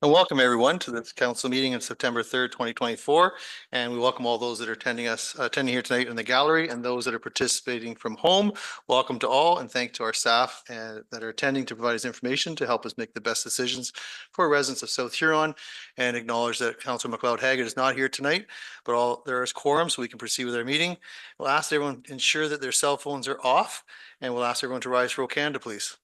And welcome everyone to this council meeting on September 3rd, 2024. And we welcome all those that are attending here tonight in the gallery and those that are participating from home. Welcome to all and thank to our staff that are attending to provide us information to help us make the best decisions for residents of South Huron, and acknowledge that Councillor McLeod-Haggard is not here tonight, but there is quorum so we can proceed with our meeting. We'll ask everyone to ensure that their cell phones are off, and we'll ask everyone to rise for Canada, please.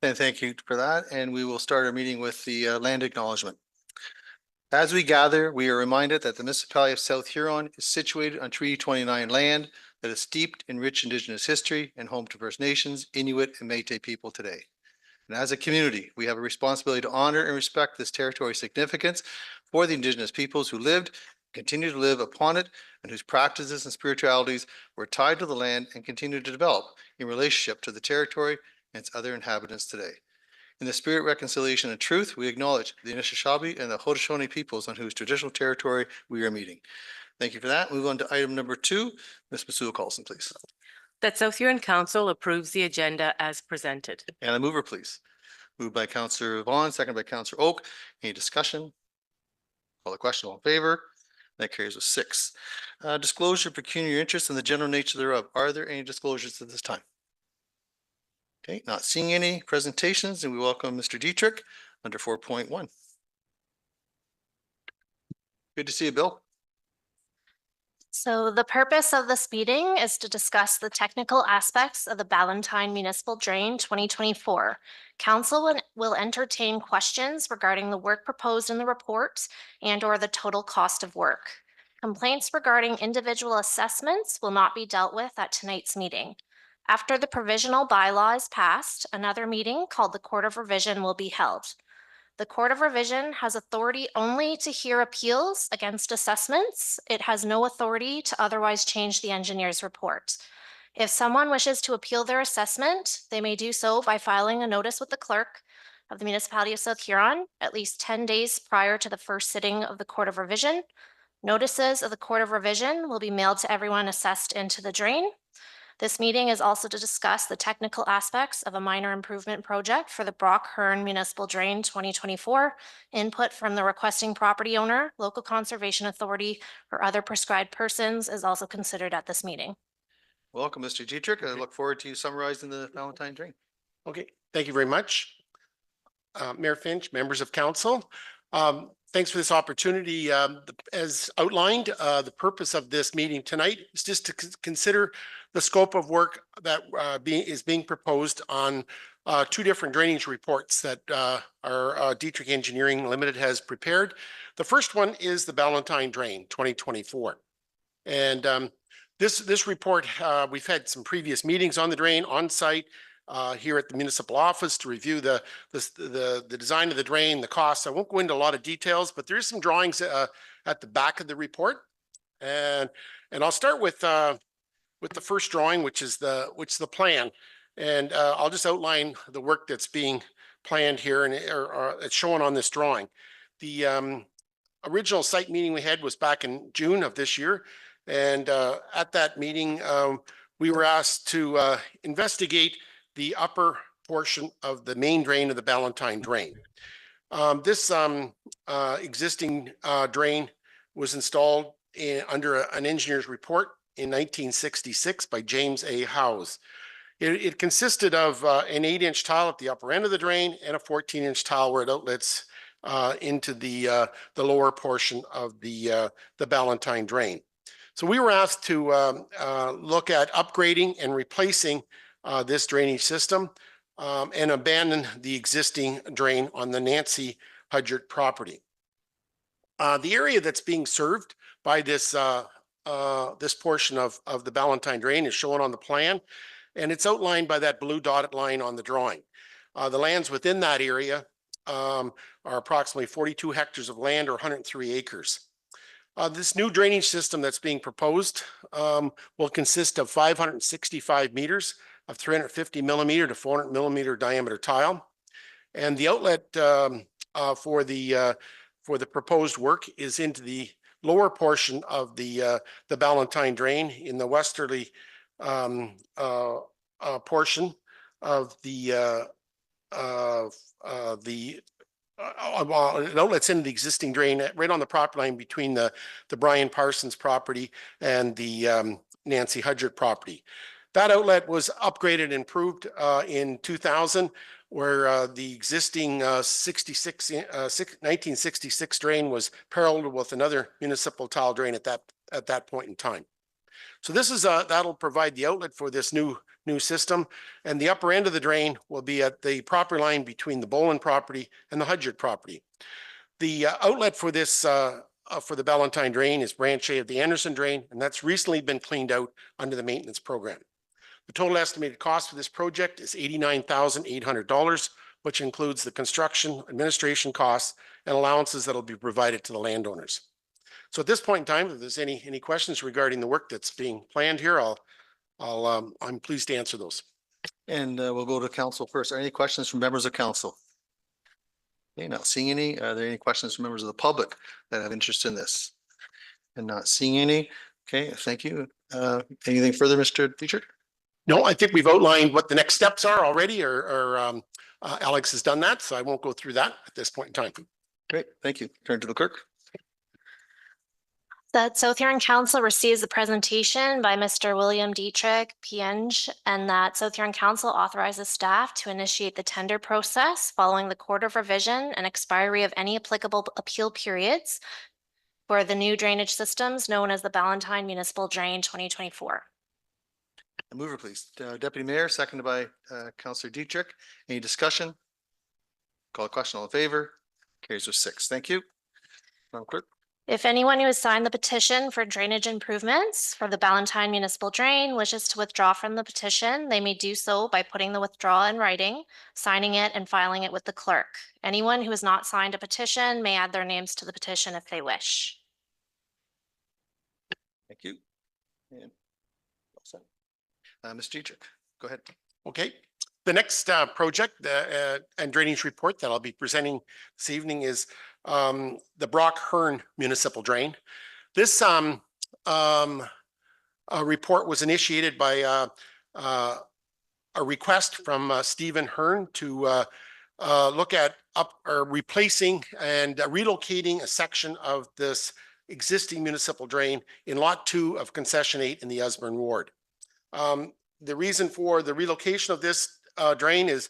And thank you for that. And we will start our meeting with the land acknowledgement. As we gather, we are reminded that the municipality of South Huron is situated on Treaty 29 land that is steeped in rich Indigenous history and home to First Nations, Inuit, and Métis people today. And as a community, we have a responsibility to honor and respect this territory's significance for the Indigenous peoples who lived, continue to live upon it, and whose practices and spiritualities were tied to the land and continue to develop in relationship to the territory and its other inhabitants today. In the spirit, reconciliation, and truth, we acknowledge the Anishinaabe and the Haudenosaunee peoples on whose traditional territory we are meeting. Thank you for that. Move on to item number 2. Ms. Masuha-Carlson, please. That South Huron Council approves the agenda as presented. And a mover, please. Moved by Councillor Vaughn, second by Councillor Oak. Any discussion? Call the question. All in favor? That carries with 6. Disclosure of pecuniary interest and the general nature thereof. Are there any disclosures at this time? Okay, not seeing any presentations, and we welcome Mr. Dietrich under 4.1. Good to see you, Bill. So the purpose of this meeting is to discuss the technical aspects of the Ballantyne Municipal Drain 2024. Council will entertain questions regarding the work proposed in the report and/or the total cost of work. Complaints regarding individual assessments will not be dealt with at tonight's meeting. After the provisional bylaw is passed, another meeting called the Court of Revision will be held. The Court of Revision has authority only to hear appeals against assessments. It has no authority to otherwise change the engineer's report. If someone wishes to appeal their assessment, they may do so by filing a notice with the clerk of the municipality of South Huron at least 10 days prior to the first sitting of the Court of Revision. Notices of the Court of Revision will be mailed to everyone assessed into the drain. This meeting is also to discuss the technical aspects of a minor improvement project for the Brock Hearn Municipal Drain 2024. Input from the requesting property owner, local conservation authority, or other prescribed persons is also considered at this meeting. Welcome, Mr. Dietrich. I look forward to you summarizing the Ballantyne Drain. Okay, thank you very much. Mayor Finch, members of council. Thanks for this opportunity. As outlined, the purpose of this meeting tonight is just to consider the scope of work that is being proposed on 2 different drainage reports that our Dietrich Engineering Limited has prepared. The first one is the Ballantyne Drain 2024. And this report, we've had some previous meetings on the drain on site. Here at the municipal office to review the design of the drain, the costs. I won't go into a lot of details, but there's some drawings at the back of the report, and I'll start with the first drawing, which is the plan, and I'll just outline the work that's being planned here, and it's shown on this drawing. The original site meeting we had was back in June of this year. And at that meeting, we were asked to investigate the upper portion of the main drain of the Ballantyne Drain. This existing drain was installed under an engineer's report in 1966 by James A. Howes. It consisted of an 8-inch tile at the upper end of the drain and a 14-inch tile where it outlets into the lower portion of the Ballantyne Drain. So we were asked to look at upgrading and replacing this drainage system and abandon the existing drain on the Nancy Hudgert property. The area that's being served by this this portion of the Ballantyne Drain is shown on the plan, and it's outlined by that blue dotted line on the drawing. The lands within that area are approximately 42 hectares of land or 103 acres. This new drainage system that's being proposed will consist of 565 meters of 350 millimeter to 400 millimeter diameter tile. And the outlet for the proposed work is into the lower portion of the Ballantyne Drain in the westerly portion of the it outlets into the existing drain right on the property line between the Brian Parsons property and the Nancy Hudgert property. That outlet was upgraded and improved in 2000, where the existing 1966 drain was paralleled with another municipal tile drain at that point in time. So this is that'll provide the outlet for this new system, and the upper end of the drain will be at the property line between the Boland property and the Hudgert property. The outlet for this for the Ballantyne Drain is branch A of the Anderson Drain, and that's recently been cleaned out under the maintenance program. The total estimated cost for this project is $89,800, which includes the construction, administration costs, and allowances that will be provided to the landowners. So at this point in time, if there's any questions regarding the work that's being planned here, I'm pleased to answer those. And we'll go to council first. Are there any questions from members of council? Okay, not seeing any. Are there any questions from members of the public that have interest in this? And not seeing any. Okay, thank you. Anything further, Mr. Dietrich? No, I think we've outlined what the next steps are already, or Alex has done that, so I won't go through that at this point in time. Great, thank you. Turn to the clerk. That South Huron Council receives the presentation by Mr. William Dietrich, PNG, and that South Huron Council authorizes staff to initiate the tender process following the Court of Revision and expiry of any applicable appeal periods for the new drainage systems known as the Ballantyne Municipal Drain 2024. Mover, please. Deputy Mayor, seconded by Councillor Dietrich. Any discussion? Call a question. All in favor? Carries with 6. Thank you. Madam Clerk. If anyone who has signed the petition for drainage improvements for the Ballantyne Municipal Drain wishes to withdraw from the petition, they may do so by putting the withdrawal in writing, signing it, and filing it with the clerk. Anyone who has not signed a petition may add their names to the petition if they wish. Thank you. And Mr. Dietrich, go ahead. Okay. The next project and drainage report that I'll be presenting this evening is the Brock Hearn Municipal Drain. This report was initiated by a request from Stephen Hearn to look at replacing and relocating a section of this existing municipal drain in Lot 2 of Concession 8 in the Usborne Ward. The reason for the relocation of this drain is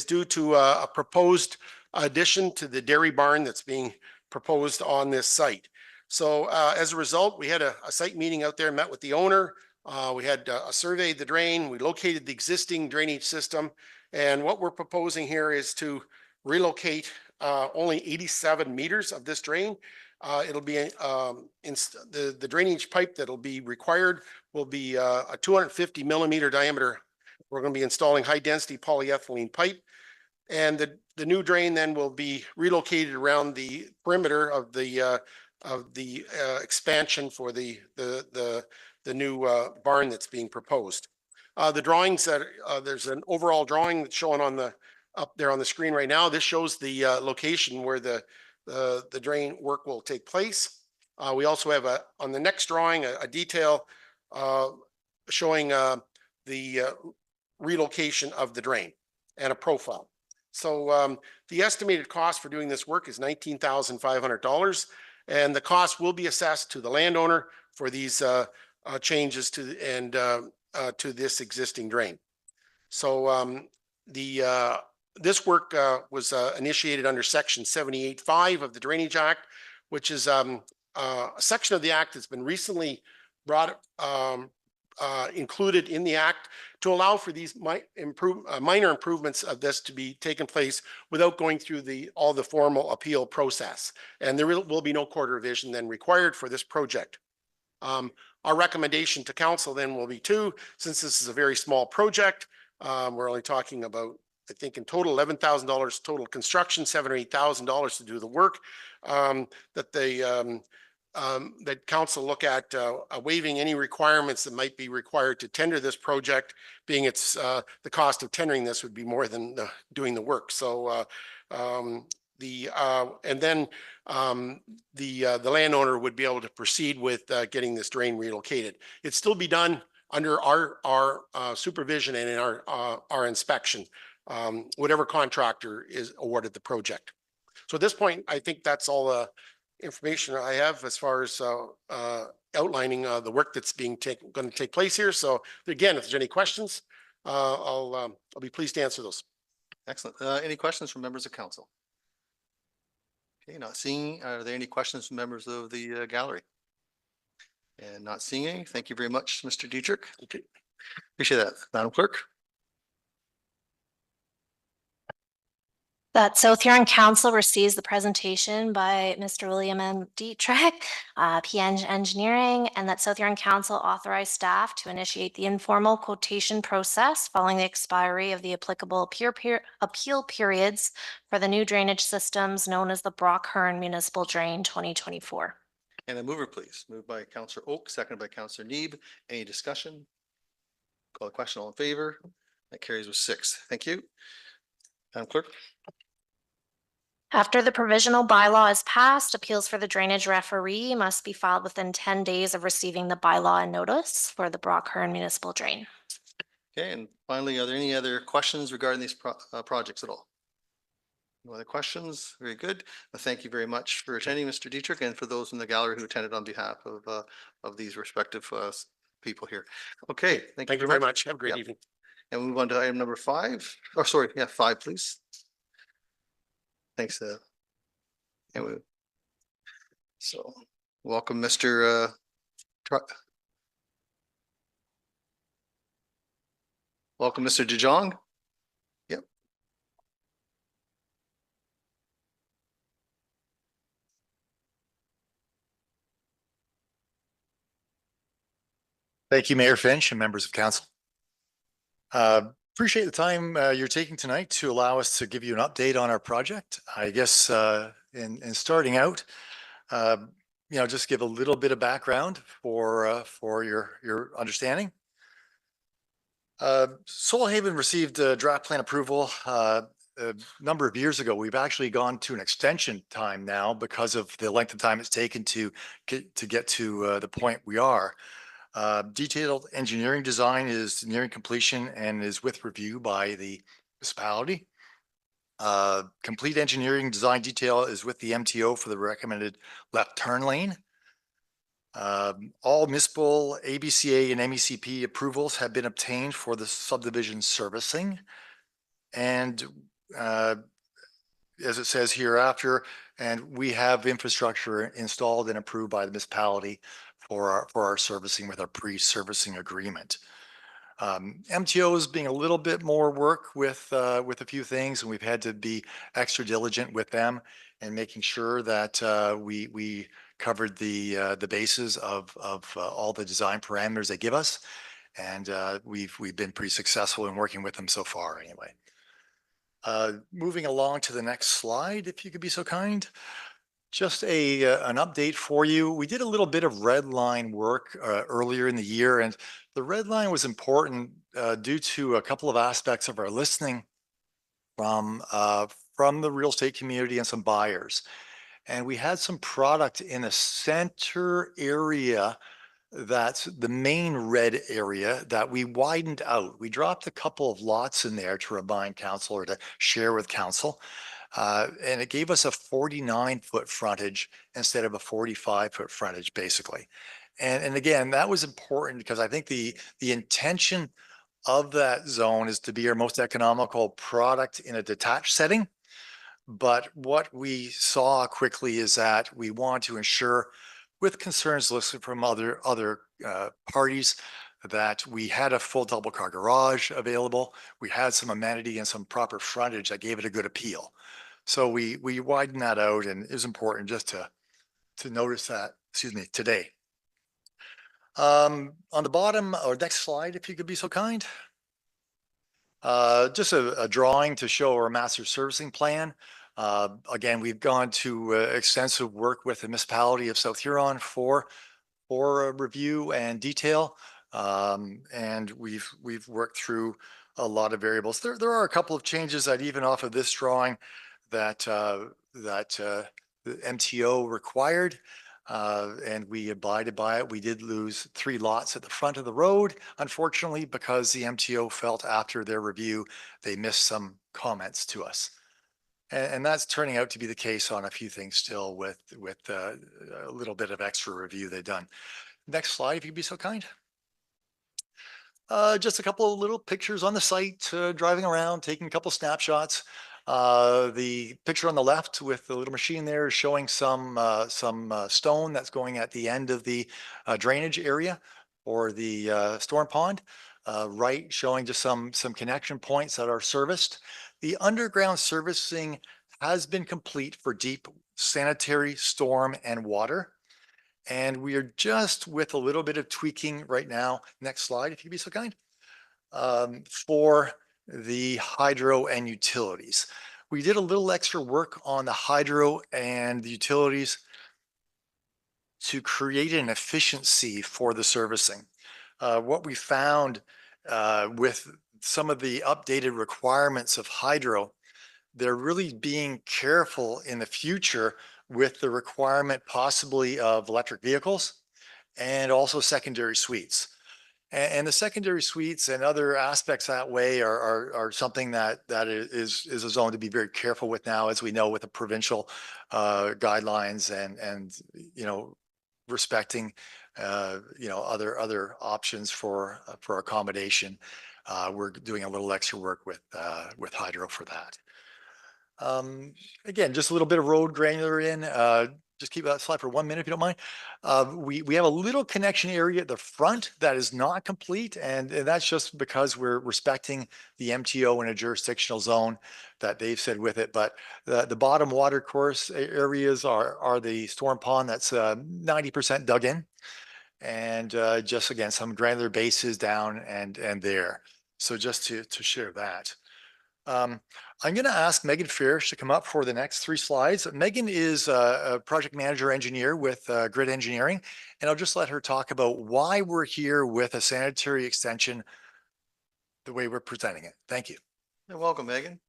due to a proposed addition to the dairy barn that's being proposed on this site. So as a result, we had a site meeting out there, met with the owner. We had a survey of the drain. We located the existing drainage system. And what we're proposing here is to relocate only 87 meters of this drain. It'll be the drainage pipe that'll be required will be a 250 millimeter diameter. We're going to be installing high density polyethylene pipe, and the new drain then will be relocated around the perimeter of the expansion for the new barn that's being proposed. The drawings that there's an overall drawing that's shown on up there on the screen right now. This shows the location where the the drain work will take place. We also have on the next drawing, a detail showing the relocation of the drain and a profile. So the estimated cost for doing this work is $19,500, and the cost will be assessed to the landowner for these changes to to this existing drain. So this work was initiated under Section 78.5 of the Drainage Act, which is a section of the act that's been recently brought included in the act to allow for these minor improvements of this to be taken place without going through all the formal appeal process. And there will be no court revision then required for this project. Our recommendation to council then will be since this is a very small project, we're only talking about, I think in total, $11,000 total construction, $7,000 or $8,000 to do the work, that council look at waiving any requirements that might be required to tender this project, being the cost of tendering this would be more than doing the work. So the landowner would be able to proceed with getting this drain relocated. It'd still be done under our supervision and in our inspection, whatever contractor is awarded the project. So at this point, I think that's all the information I have as far as outlining the work that's going to take place here. So again, if there's any questions, I'll be pleased to answer those. Excellent. Any questions from members of council? Okay, not seeing. Are there any questions from members of the gallery? And not seeing any. Thank you very much, Mr. Dietrich. Okay. Appreciate that. Madam Clerk. That South Huron Council receives the presentation by Mr. William M. Dietrich, PN Engineering, and that South Huron Council authorized staff to initiate the informal quotation process following the expiry of the applicable appeal periods for the new drainage systems known as the Brock Hearn Municipal Drain 2024. And a mover, please. Moved by Councillor Oak, seconded by Councillor Neeb. Any discussion? Call the question. All in favor? That carries with 6. Thank you. Madam Clerk. After the provisional bylaw is passed, appeals for the drainage referee must be filed within 10 days of receiving the bylaw and notice for the Brock Hearn Municipal Drain. Okay, and finally, are there any other questions regarding these projects at all? No other questions? Very good. Well, thank you very much for attending, Mr. Dietrich, and for those in the gallery who attended on behalf of these respective people here. Okay, Thank you very much. Have a great Yep. evening. And we move on to item number 5. Oh, sorry, yeah, 5, please. Thanks. Anyway, so welcome, Mr. Welcome, Mr. DeJong. Yep. Thank you, Mayor Finch and members of council. Appreciate the time you're taking tonight to allow us to give you an update on our project. I guess in starting out, just give a little bit of background for your understanding. Solhaven received draft plan approval a number of years ago. We've actually gone to an extension time now because of the length of time it's taken to get to the point we are. Detailed engineering design is nearing completion and is with review by the municipality. Complete engineering design detail is with the MTO for the recommended left turn lane. All municipal ABCA and MECP approvals have been obtained for the subdivision servicing. And as it says hereafter, and we have infrastructure installed and approved by the municipality for our servicing with our pre-servicing agreement. MTO is being a little bit more work with a few things, and we've had to be extra diligent with them and making sure that we covered the bases of all the design parameters they give us, and we've been pretty successful in working with them so far. Anyway, moving along to the next slide, if you could be so kind. Just an update for you. We did a little bit of red line work earlier in the year, and the red line was important due to a couple of aspects of our listening from the real estate community and some buyers. And we had some product in the center area, that's the main red area, that we widened out. We dropped a couple of lots in there to remind council, or to share with council. And it gave us a 49-foot frontage instead of a 45-foot frontage, basically. And again, that was important because I think the intention of that zone is to be our most economical product in a detached setting. But what we saw quickly is that we want to ensure, with concerns listed from other parties, that we had a full double car garage available. We had some amenity and some proper frontage that gave it a good appeal. So we widened that out, and it was important just to notice that, excuse me, today. On the bottom, or next slide, if you could be so kind. Just a drawing to show our master servicing plan. Again, we've gone to extensive work with the municipality of South Huron for a review and detail. And we've worked through a lot of variables. There are a couple of changes that even off of this drawing that the MTO required. And we abided by it. We did lose 3 lots at the front of the road, unfortunately, because the MTO felt after their review, they missed some comments to us. And that's turning out to be the case on a few things still with a little bit of extra review they've done. Next slide, if you'd be so kind. Just a couple of little pictures on the site, driving around, taking a couple snapshots. The picture on the left with the little machine there is showing some stone that's going at the end of the drainage area or the storm pond. Right, showing just some connection points that are serviced. The underground servicing has been complete for deep sanitary, storm, and water. And we are just with a little bit of tweaking right now. Next slide, if you'd be so kind. For the hydro and utilities. We did a little extra work on the hydro and the utilities to create an efficiency for the servicing. What we found with some of the updated requirements of hydro, they're really being careful in the future with the requirement possibly of electric vehicles and also secondary suites. And the secondary suites and other aspects that way are something that is a zone to be very careful with now, as we know, with the provincial guidelines and respecting other options for accommodation. We're doing a little extra work with hydro for that. Again, just a little bit of road granular in. Just keep that slide for 1 minute if you don't mind. We have a little connection area at the front that is not complete, and that's just because we're respecting the MTO in a jurisdictional zone that they've said with it. But the bottom water course areas are the storm pond that's 90% dug in, and just again some granular bases down and there. So just to share that. I'm going to ask Megan Farish to come up for the next 3 slides. Megan is a project manager engineer with Grid Engineering, and I'll just let her talk about why we're here with a sanitary extension the way we're presenting it. Thank you. You're welcome, Megan.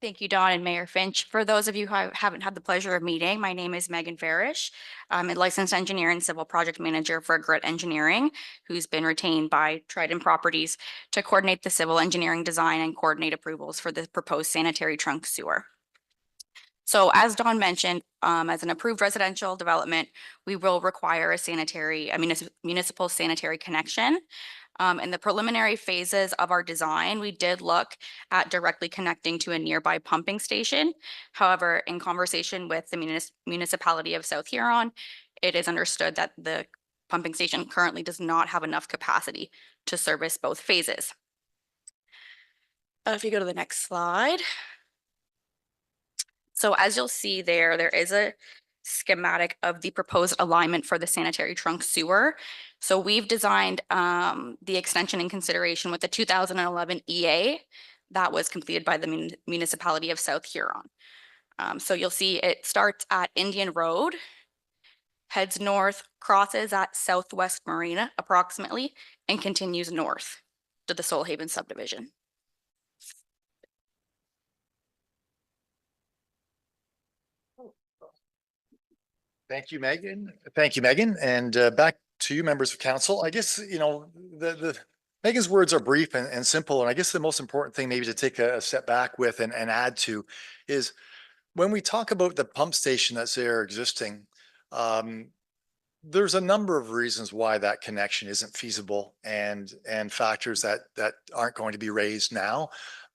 Thank you, Don and Mayor Finch. For those of you who I haven't had the pleasure of meeting, my name is Megan Farish. I'm a licensed engineer and civil project manager for Grid Engineering, who's been retained by Trident Properties to coordinate the civil engineering design and coordinate approvals for the proposed sanitary trunk sewer. So as Don mentioned, as an approved residential development, we will require a municipal sanitary connection. In the preliminary phases of our design, we did look at directly connecting to a nearby pumping station. However, in conversation with the municipality of South Huron, it is understood that the pumping station currently does not have enough capacity to service both phases. If you go to the next slide. So as you'll see there is a schematic of the proposed alignment for the sanitary trunk sewer. So we've designed the extension in consideration with the 2011 EA that was completed by the municipality of South Huron. So you'll see it starts at Indian Road, heads north, crosses at Southwest Marina approximately, and continues north to the Solhaven subdivision. Thank you, Megan. Thank you, Megan. And back to you, members of council. I guess, the Megan's words are brief and simple. And I guess the most important thing maybe to take a step back with and add to is when we talk about the pump station that's there existing, there's a number of reasons why that connection isn't feasible and factors that aren't going to be raised now.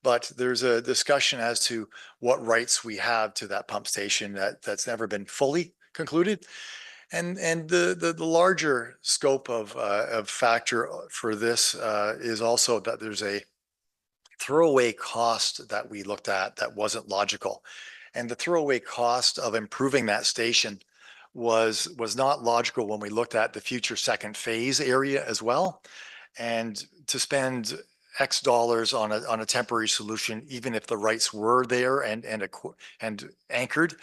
But there's a discussion as to what rights we have to that pump station that's never been fully concluded. And the larger scope of factor for this is also that there's a throwaway cost that we looked at that wasn't logical. And the throwaway cost of improving that station was not logical when we looked at the future second phase area as well. And to spend X dollars on a temporary solution, even if the rights were there and anchored,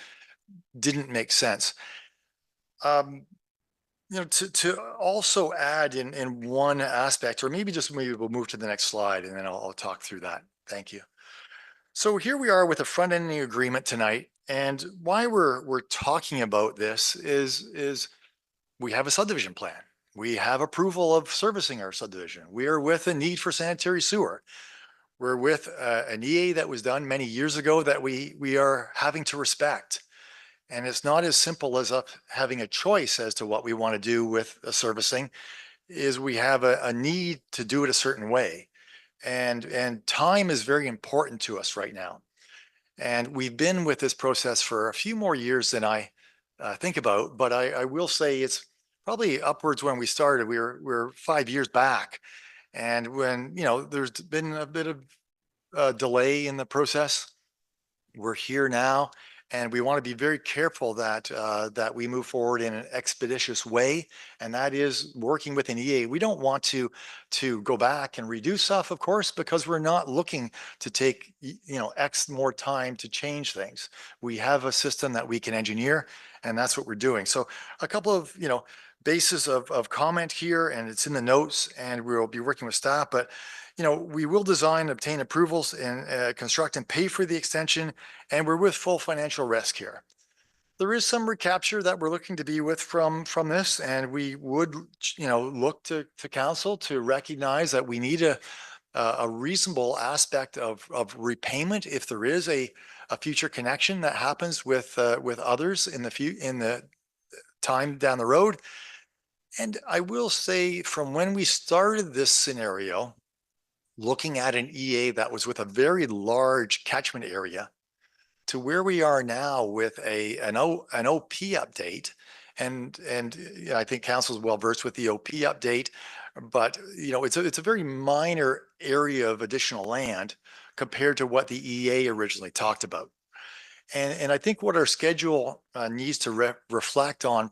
didn't make sense. To also add in one aspect, or maybe we'll move to the next slide and then I'll talk through that. Thank you. So here we are with a front-ending agreement tonight. And why we're talking about this is we have a subdivision plan. We have approval of servicing our subdivision. We are with a need for sanitary sewer. We're with an EA that was done many years ago that we are having to respect. And it's not as simple as having a choice as to what we want to do with a servicing. Is we have a need to do it a certain way. And time is very important to us right now. And we've been with this process for a few more years than I think about, but I will say it's probably upwards when we started. We're 5 years back. And when, there's been a bit of delay in the process, we're here now. And we want to be very careful that we move forward in an expeditious way. And that is working with an EA. We don't want to go back and redo stuff, of course, because we're not looking to take, X more time to change things. We have a system that we can engineer, and that's what we're doing. So a couple of, bases of comment here, and it's in the notes, and we'll be working with staff, but we will design, obtain approvals and construct and pay for the extension, and we're with full financial risk here. There is some recapture that we're looking to be with from this, and we would, look to council to recognize that we need a reasonable aspect of repayment if there is a future connection that happens with others in the time down the road. And I will say, from when we started this scenario, looking at an EA that was with a very large catchment area to where we are now with an OP update. And I think council is well versed with the OP update, but it's a very minor area of additional land compared to what the EA originally talked about. And I think what our schedule needs to reflect on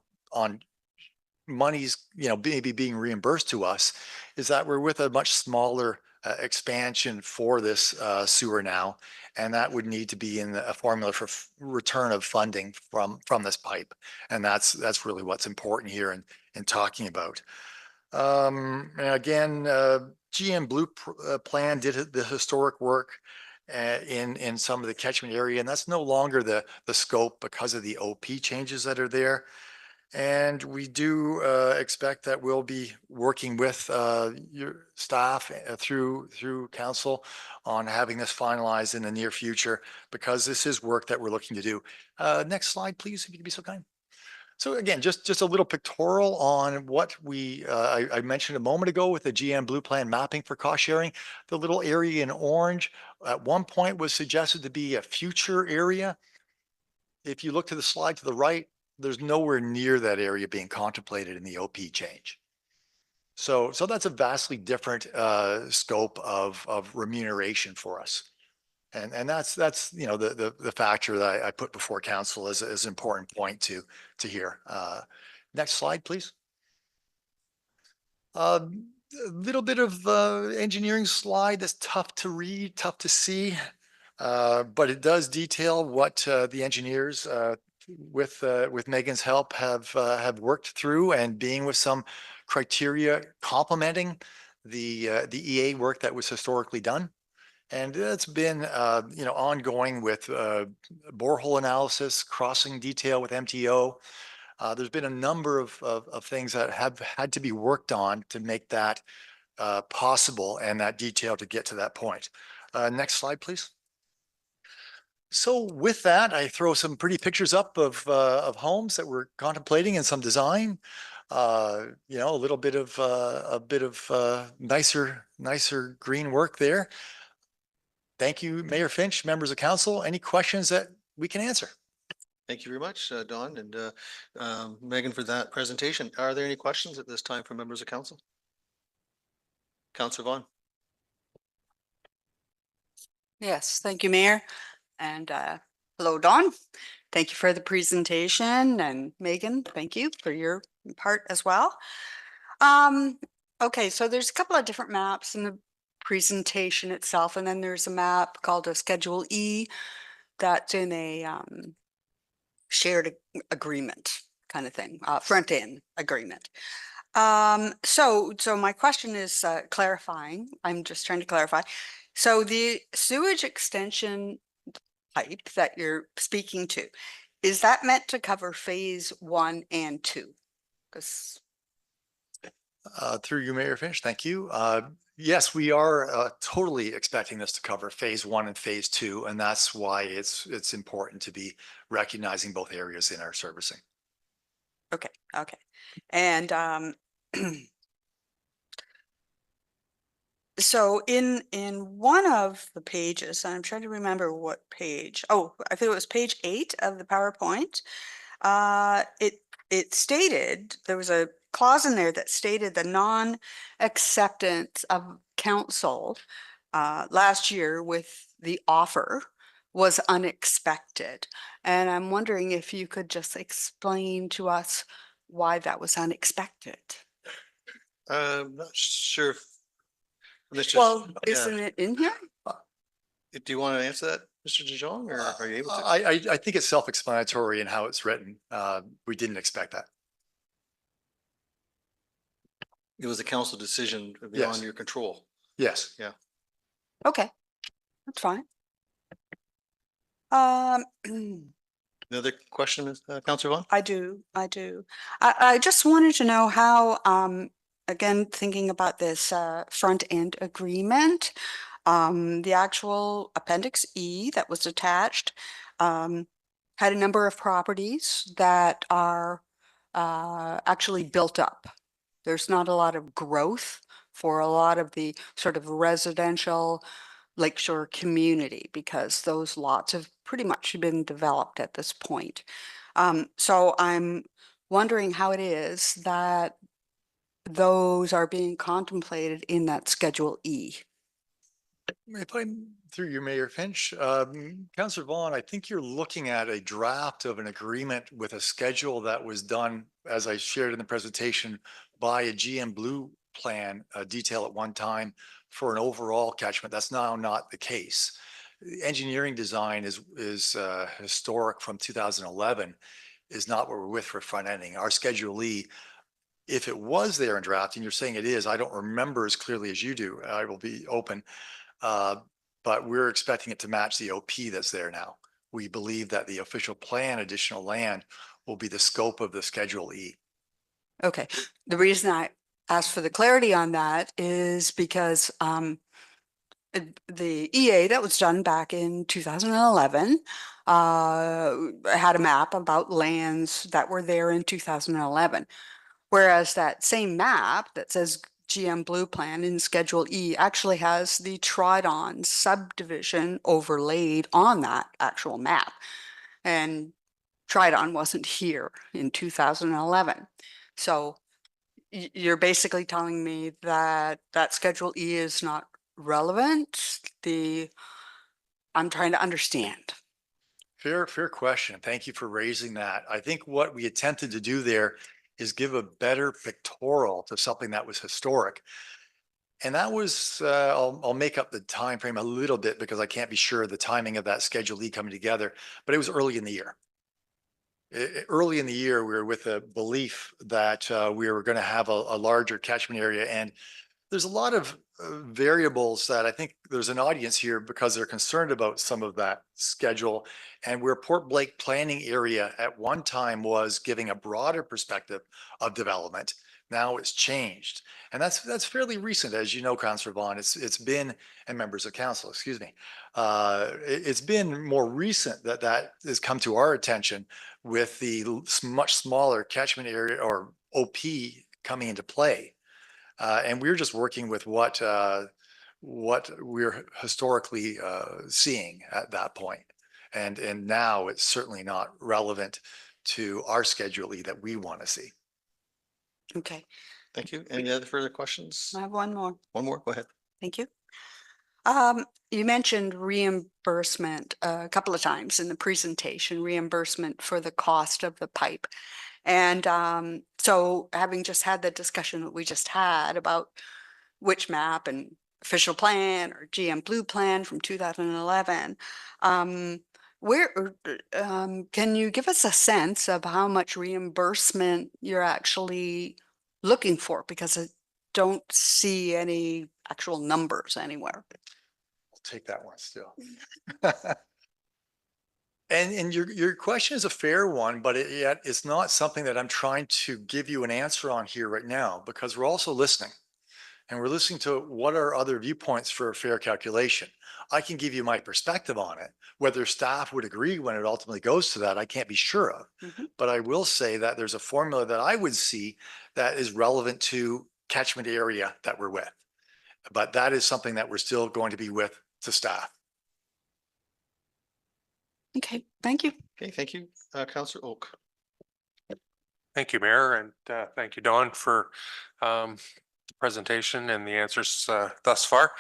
monies, maybe being reimbursed to us, is that we're with a much smaller expansion for this sewer now, and that would need to be in a formula for return of funding from this pipe, and that's really what's important here in talking about. And again, GM Blue Plan did the historic work in some of the catchment area, and that's no longer the scope because of the OP changes that are there. And we do expect that we'll be working with your staff through council on having this finalized in the near future, because this is work that we're looking to do. Next slide, please, if you could be so kind. So again, just a little pictorial on what I mentioned a moment ago with the GM Blue Plan mapping for cost sharing. The little area in orange at one point was suggested to be a future area. If you look to the slide to the right, there's nowhere near that area being contemplated in the OP change. So that's a vastly different scope of remuneration for us. And that's the factor that I put before council as an important point to hear. Next slide, please. A little bit of engineering slide that's tough to read, tough to see, but it does detail what the engineers with Megan's help have worked through, and being with some criteria complementing the EA work that was historically done. And it's been ongoing with borehole analysis, crossing detail with MTO, There's been a number of things that have had to be worked on to make that possible and that detail to get to that point. Next slide, please. So with that, I throw some pretty pictures up of homes that we're contemplating and some design. You know, a bit of nicer green work there. Thank you, Mayor Finch, members of council. Any questions that we can answer? Thank you very much, Don and Megan, for that presentation. Are there any questions at this time from members of council? Councillor Vaughn. Yes, thank you, Mayor. And hello, Don. Thank you for the presentation, and Megan, thank you for your part as well. Okay, so there's a couple of different maps in the presentation itself, and then there's a map called a Schedule E that's in a shared agreement kind of thing, front-end agreement. So my question is clarifying. I'm just trying to clarify. So the sewage extension pipe that you're speaking to, is that meant to cover phase 1 and 2? Because Through you, Mayor Finch, thank you. Yes, we are totally expecting this to cover phase 1 and phase 2, and that's why it's important to be recognizing both areas in our servicing. okay. And so in one of the pages, I'm trying to remember what page. Oh, I think it was page 8 of the PowerPoint. It stated, there was a clause in there that stated the non-acceptance of council last year with the offer was unexpected. And I'm wondering if you could just explain to us why that was unexpected. Not sure. Well, isn't it in here? Do you want to answer that, Mr. DeJong, or are you able to? I think it's self-explanatory in how it's written. We didn't expect that. It was a council decision Yes. beyond your control. Yes. Okay, that's fine. Another question, Councillor Vaughn? I do. I just wanted to know how, again, thinking about this front end agreement, the actual Appendix E that was attached had a number of properties that are actually built up. There's not a lot of growth for a lot of the sort of residential lakeshore community because those lots have pretty much been developed at this point. So I'm wondering how it is that those are being contemplated in that Schedule E. If I'm through you, Mayor Finch, Councillor Vaughn, I think you're looking at a draft of an agreement with a schedule that was done, as I shared in the presentation, by a GM Blue plan detail at one time for an overall catchment. That's now not the case. The engineering design is historic from 2011, is not what we're with for front ending. Our Schedule E, if it was there in draft, and you're saying it is, I don't remember as clearly as you do. I will be open. But we're expecting it to match the OP that's there now. We believe that the official plan, additional land, will be the scope of the Schedule E. Okay, the reason I asked for the clarity on that is because the EA that was done back in 2011 had a map about lands that were there in 2011. Whereas that same map that says GM Blue Plan in Schedule E actually has the Tridon subdivision overlaid on that actual map. And Tridon wasn't here in 2011. So you're basically telling me that that Schedule E is not relevant? I'm trying to understand. Fair question. Thank you for raising that. I think what we attempted to do there is give a better pictorial to something that was historic. And that was, I'll make up the time frame a little bit because I can't be sure of the timing of that Schedule E coming together, but it was early in the year. Early in the year, we were with a belief that we were going to have a larger catchment area, and there's a lot of variables that I think there's an audience here because they're concerned about some of that schedule. And where Port Blake planning area at one time was giving a broader perspective of development, now it's changed. And that's fairly recent, as you know, Councillor Vaughn. It's been, and members of council, excuse me. It's been more recent that that has come to our attention with the much smaller catchment area or OP coming into play. And we're just working with what we're historically seeing at that point. And now it's certainly not relevant to our schedule that we want to see. Okay, Thank you. Any other further questions? I have one more. One more, go ahead. Thank you. You mentioned reimbursement a couple of times in the presentation, reimbursement for the cost of the pipe. And so having just had the discussion that we just had about which map and official plan or GM Blue plan from 2011, can you give us a sense of how much reimbursement you're actually looking for? Because I don't see any actual numbers anywhere. I'll take that one still. And your question is a fair one, but yet it's not something that I'm trying to give you an answer on here right now, because we're also listening. And we're listening to what are other viewpoints for a fair calculation. I can give you my perspective on it. Whether staff would agree when it ultimately goes to that, I can't be sure of. But I will say that there's a formula that I would see that is relevant to catchment area that we're with. But that is something that we're still going to be with to staff. Okay, thank you. Okay, thank you. Councillor Oak. Thank you, Mayor, and thank you, Don, for the presentation and the answers thus far.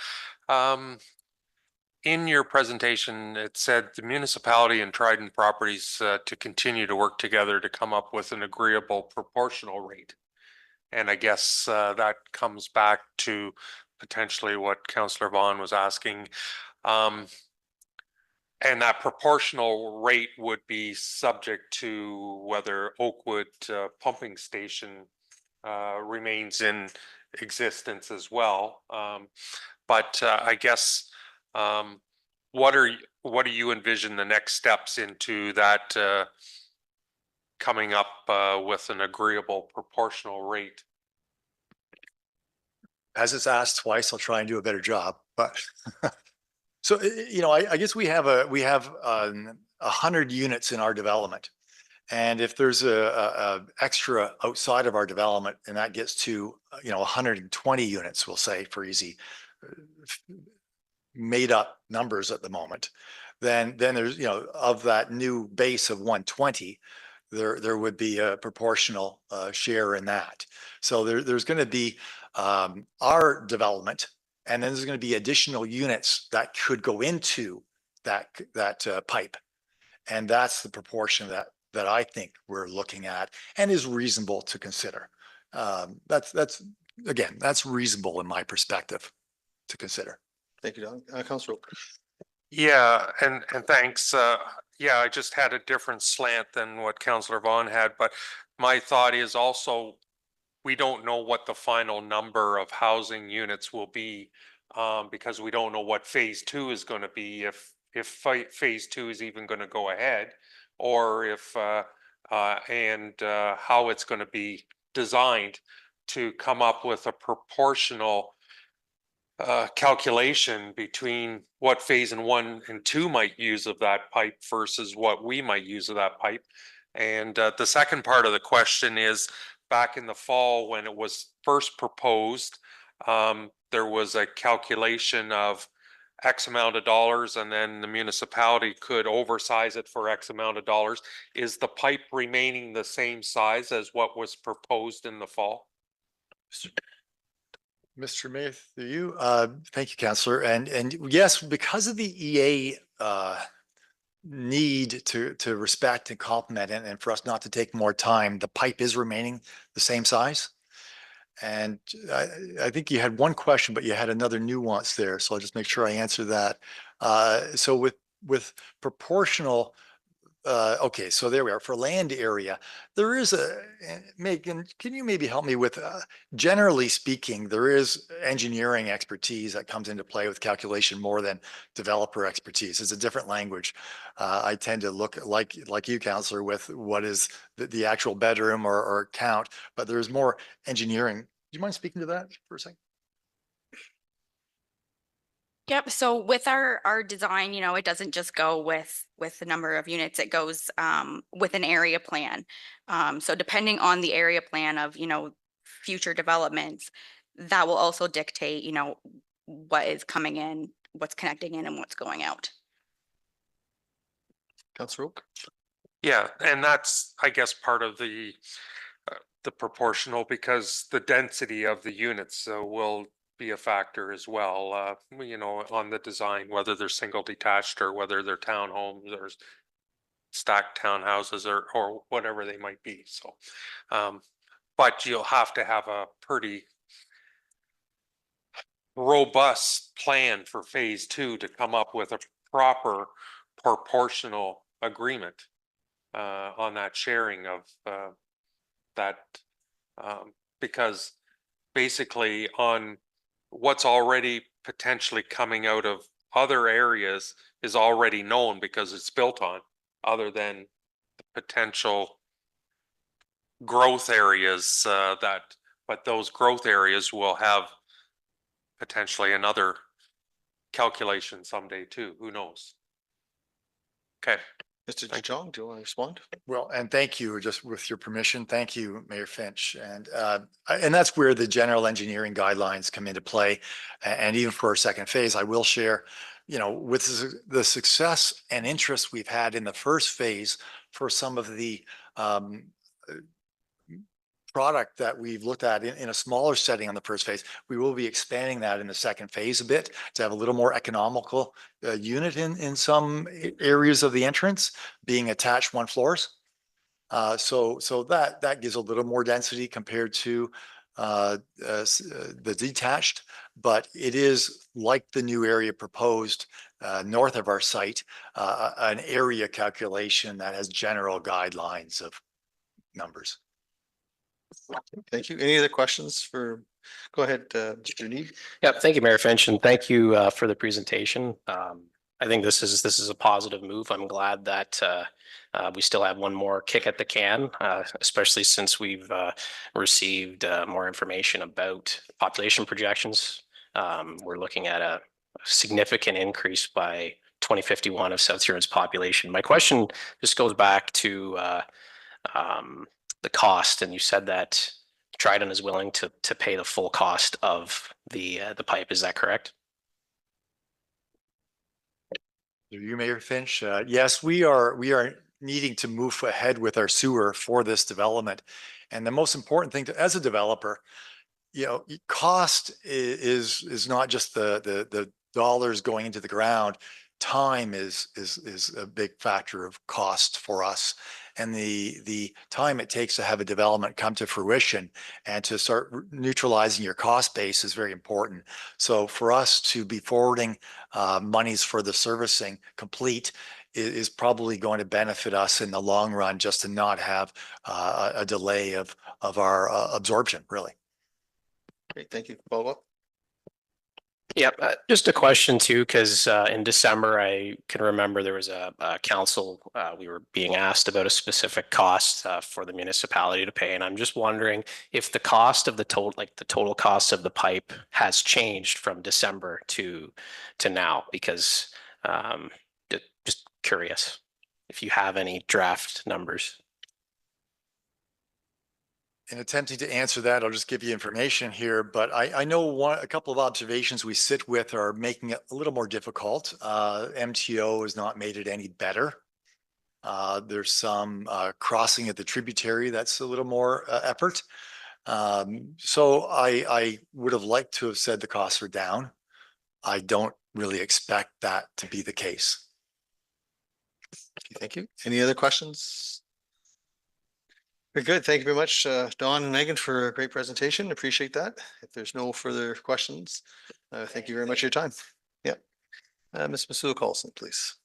In your presentation, it said the municipality and Trident Properties to continue to work together to come up with an agreeable proportional rate. And I guess that comes back to potentially what Councillor Vaughn was asking. And that proportional rate would be subject to whether Oakwood pumping station remains in existence as well. But I guess what do you envision the next steps into that coming up with an agreeable proportional rate? As it's asked twice, I'll try and do a better job, but so, you know, I guess we have 100 units in our development. And if there's a extra outside of our development and that gets to, 120 units, we'll say for easy made up numbers at the moment, then there's, of that new base of 120, there would be a proportional share in that. So there's going to be our development. And then there's going to be additional units that could go into that pipe. And that's the proportion that I think we're looking at and is reasonable to consider. That's reasonable in my perspective to consider. Thank you, Don. Councillor Oak. Yeah, and thanks. Yeah, I just had a different slant than what Councillor Vaughn had, but my thought is also we don't know what the final number of housing units will be because we don't know what phase 2 is going to be, if phase 2 is even going to go ahead, or if and how it's going to be designed to come up with a proportional calculation between what phase 1 and 2 might use of that pipe versus what we might use of that pipe. And the second part of the question is, back in the fall when it was first proposed, there was a calculation of X amount of dollars, and then the municipality could oversize it for X amount of dollars. Is the pipe remaining the same size as what was proposed in the fall? Mr. Mayhew, thank you, Councillor. And yes, because of the EA need to respect and complement and for us not to take more time, the pipe is remaining the same size. And I think you had one question, but you had another nuance there. So I'll just make sure I answer that. So with proportional, okay, so there we are. For land area, there is Megan, can you maybe help me with, generally speaking, there is engineering expertise that comes into play with calculation more than developer expertise. It's a different language. I tend to look like you, Counselor, with what is the actual bedroom or count, but there's more engineering. Do you mind speaking to that for a second? Yep. So with our design, it doesn't just go with the number of units, it goes with an area plan. So depending on the area plan of, future developments, that will also dictate, what is coming in, what's connecting in and what's going out. Councillor Oak? Yeah, and that's, I guess, part of the proportional, because the density of the units will be a factor as well, on the design, whether they're single detached or whether they're townhomes or stacked townhouses or whatever they might be. So, but you'll have to have a pretty robust plan for phase 2 to come up with a proper proportional agreement on that sharing of that, because basically on what's already potentially coming out of other areas is already known because it's built on, other than the potential growth areas but those growth areas will have potentially another calculation someday too. Who knows? Okay. Mr. DeJong, do you want to respond? Well, and thank you, just with your permission, thank you, Mayor Finch. And that's where the general engineering guidelines come into play. And even for our second phase, I will share, with the success and interest we've had in the first phase for some of the product that we've looked at in a smaller setting on the first phase, we will be expanding that in the second phase a bit to have a little more economical unit in some areas of the entrance being attached one floors. So that gives a little more density compared to the detached, but it is like the new area proposed north of our site, an area calculation that has general guidelines of numbers. Thank you. Any other questions go ahead, Mr. Need. Yep. Thank you, Mayor Finch, and thank you for the presentation. I think this is a positive move. I'm glad that we still have one more kick at the can, especially since we've received more information about population projections. We're looking at a significant increase by 2051 of South Huron's population. My question just goes back to the cost, and you said that Trident is willing to pay the full cost of the pipe. Is that correct? You, Mayor Finch, yes, we are needing to move ahead with our sewer for this development. And the most important thing as a developer, cost is not just the dollars going into the ground. Time is a big factor of cost for us. And the time it takes to have a development come to fruition and to start neutralizing your cost base is very important. So for us to be forwarding monies for the servicing complete is probably going to benefit us in the long run, just to not have a delay of our absorption, really. Great, thank you. Follow up? Yep. Just a question too, because in December, I can remember there was a council, we were being asked about a specific cost for the municipality to pay. And I'm just wondering if the cost of the total cost of the pipe has changed from December to now, because just curious if you have any draft numbers. In attempting to answer that, I'll just give you information here, but I know a couple of observations we sit with are making it a little more difficult. MTO has not made it any better. There's some crossing of the tributary that's a little more effort. So I would have liked to have said the costs are down. I don't really expect that to be the case. Thank you. Any other questions? Very good. Thank you very much, Don and Megan, for a great presentation. Appreciate that. If there's no further questions, thank you very much for your time. Yeah. Ms. Masula Carlson, please.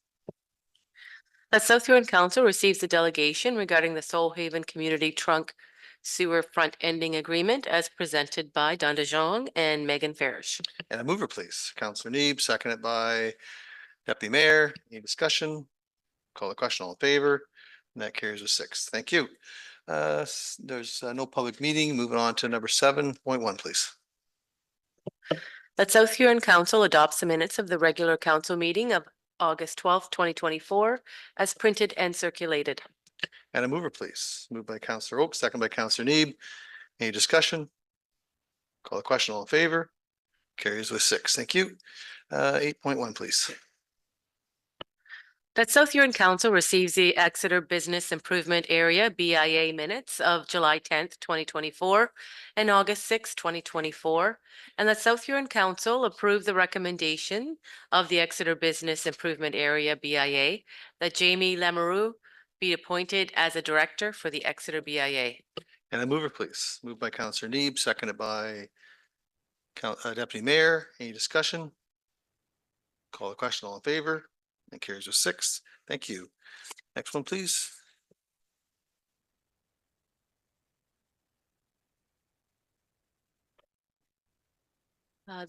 That South Huron Council receives a delegation regarding the Soul Haven Community Trunk Sewer Front Ending Agreement as presented by Don DeJong and Megan Farish. And a mover, please. Counselor Neeb, seconded by Deputy Mayor. Any discussion? Call the question. All in favor? And that carries with 6. Thank you. There's no public meeting. Moving on to number 7.1, please. That South Huron Council adopts the minutes of the regular council meeting of August 12th, 2024 as printed and circulated. And a mover, please. Moved by Counselor Oak, second by Counselor Neeb. Any discussion? Call the question. All in favor? Carries with 6. Thank you. 8.1, please. That South Huron Council receives the Exeter Business Improvement Area BIA minutes of July 10th, 2024 and August 6th, 2024. And that South Huron Council approve the recommendation of the Exeter Business Improvement Area BIA that Jamie Lamoureux be appointed as a director for the Exeter BIA. And a mover, please. Moved by Counselor Neeb, seconded by Deputy Mayor. Any discussion? Call the question. All in favor? That carries with 6. Thank you. Next one, please.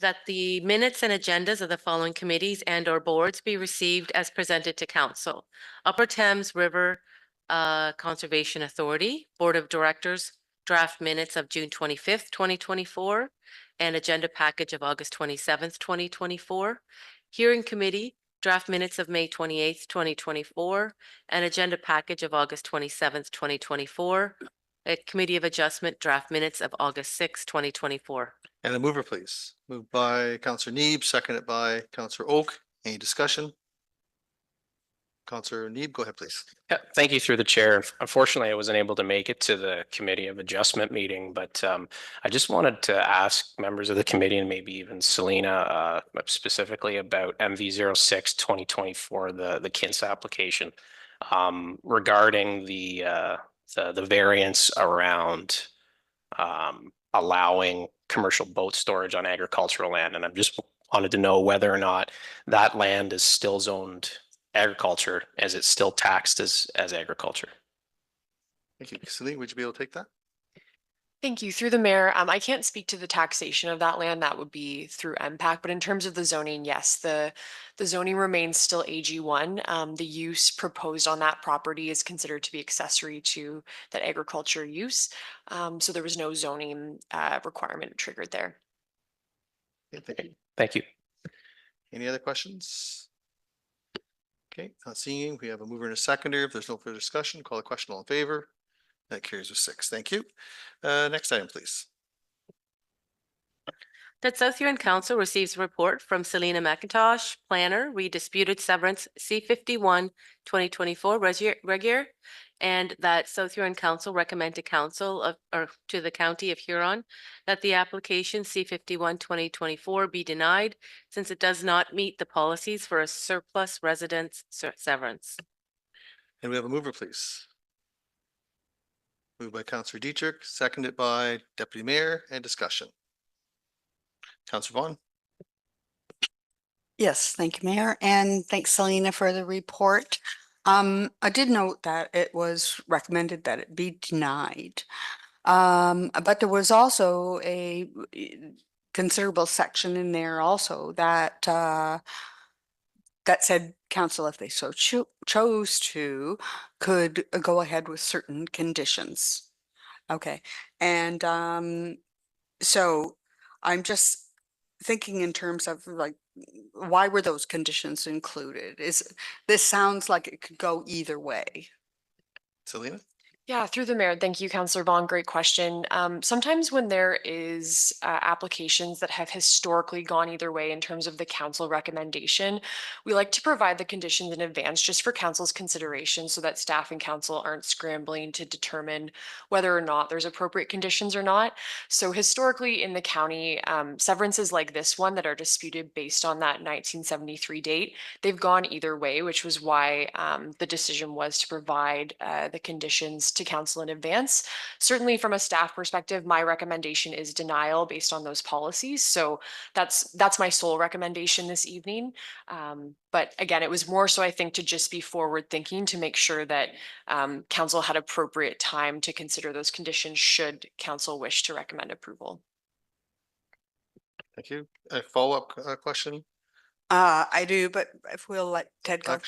That the minutes and agendas of the following committees and or boards be received as presented to council. Upper Thames River Conservation Authority, Board of Directors, draft minutes of June 25th, 2024, and agenda package of August 27th, 2024. Hearing Committee, draft minutes of May 28th, 2024, and agenda package of August 27th, 2024. A Committee of Adjustment, draft minutes of August 6th, 2024. And a mover, please. Moved by Counselor Neeb, seconded by Counselor Oak. Any discussion? Counselor Neeb, go ahead, please. Yeah, thank you through the chair. Unfortunately, I wasn't able to make it to the Committee of Adjustment meeting, but I just wanted to ask members of the committee and maybe even Selena specifically about MV06 2024, the KINS application regarding the variance around allowing commercial boat storage on agricultural land. And I'm just wanted to know whether or not that land is still zoned agriculture, as it's still taxed as agriculture. Thank you. Celine, would you be able to take that? Thank you. Through the mayor, I can't speak to the taxation of that land. That would be through MPAC. But in terms of the zoning, yes, the zoning remains still AG1. The use proposed on that property is considered to be accessory to that agriculture use. So there was no zoning requirement triggered there. Okay, thank you. Thank you. Any other questions? Okay, not seeing. We have a mover and a seconder. If there's no further discussion, call the question. All in favor? That carries with 6. Thank you. Next item, please. That South Huron Council receives a report from Selena McIntosh, planner, redisputed severance C51 2024 Regier, and that South Huron Council recommend to to the County of Huron that the application C51 2024 be denied since it does not meet the policies for a surplus residence severance. And we have a mover, please. Moved by Counselor Dietrich, seconded by Deputy Mayor, and discussion. Counselor Vaughn. Yes, thank you, Mayor, and thanks, Selena, for the report. I did note that it was recommended that it be denied. But there was also a considerable section in there also that that said council, if they so chose to, could go ahead with certain conditions. Okay, and so I'm just thinking in terms of like, why were those conditions included? This sounds like it could go either way. Selena. Yeah, through the mayor. Thank you, Councillor Vaughn. Great question. Sometimes when there is applications that have historically gone either way in terms of the council recommendation, we like to provide the conditions in advance just for council's consideration so that staff and council aren't scrambling to determine whether or not there's appropriate conditions or not. So historically in the county, severances like this one that are disputed based on that 1973 date, they've gone either way, which was why the decision was to provide the conditions to council in advance. Certainly from a staff perspective, my recommendation is denial based on those policies. So that's my sole recommendation this evening. But again, it was more so I think to just be forward thinking to make sure that council had appropriate time to consider those conditions should council wish to recommend approval. Thank you. A follow-up question? I do, but if we'll let Ted go.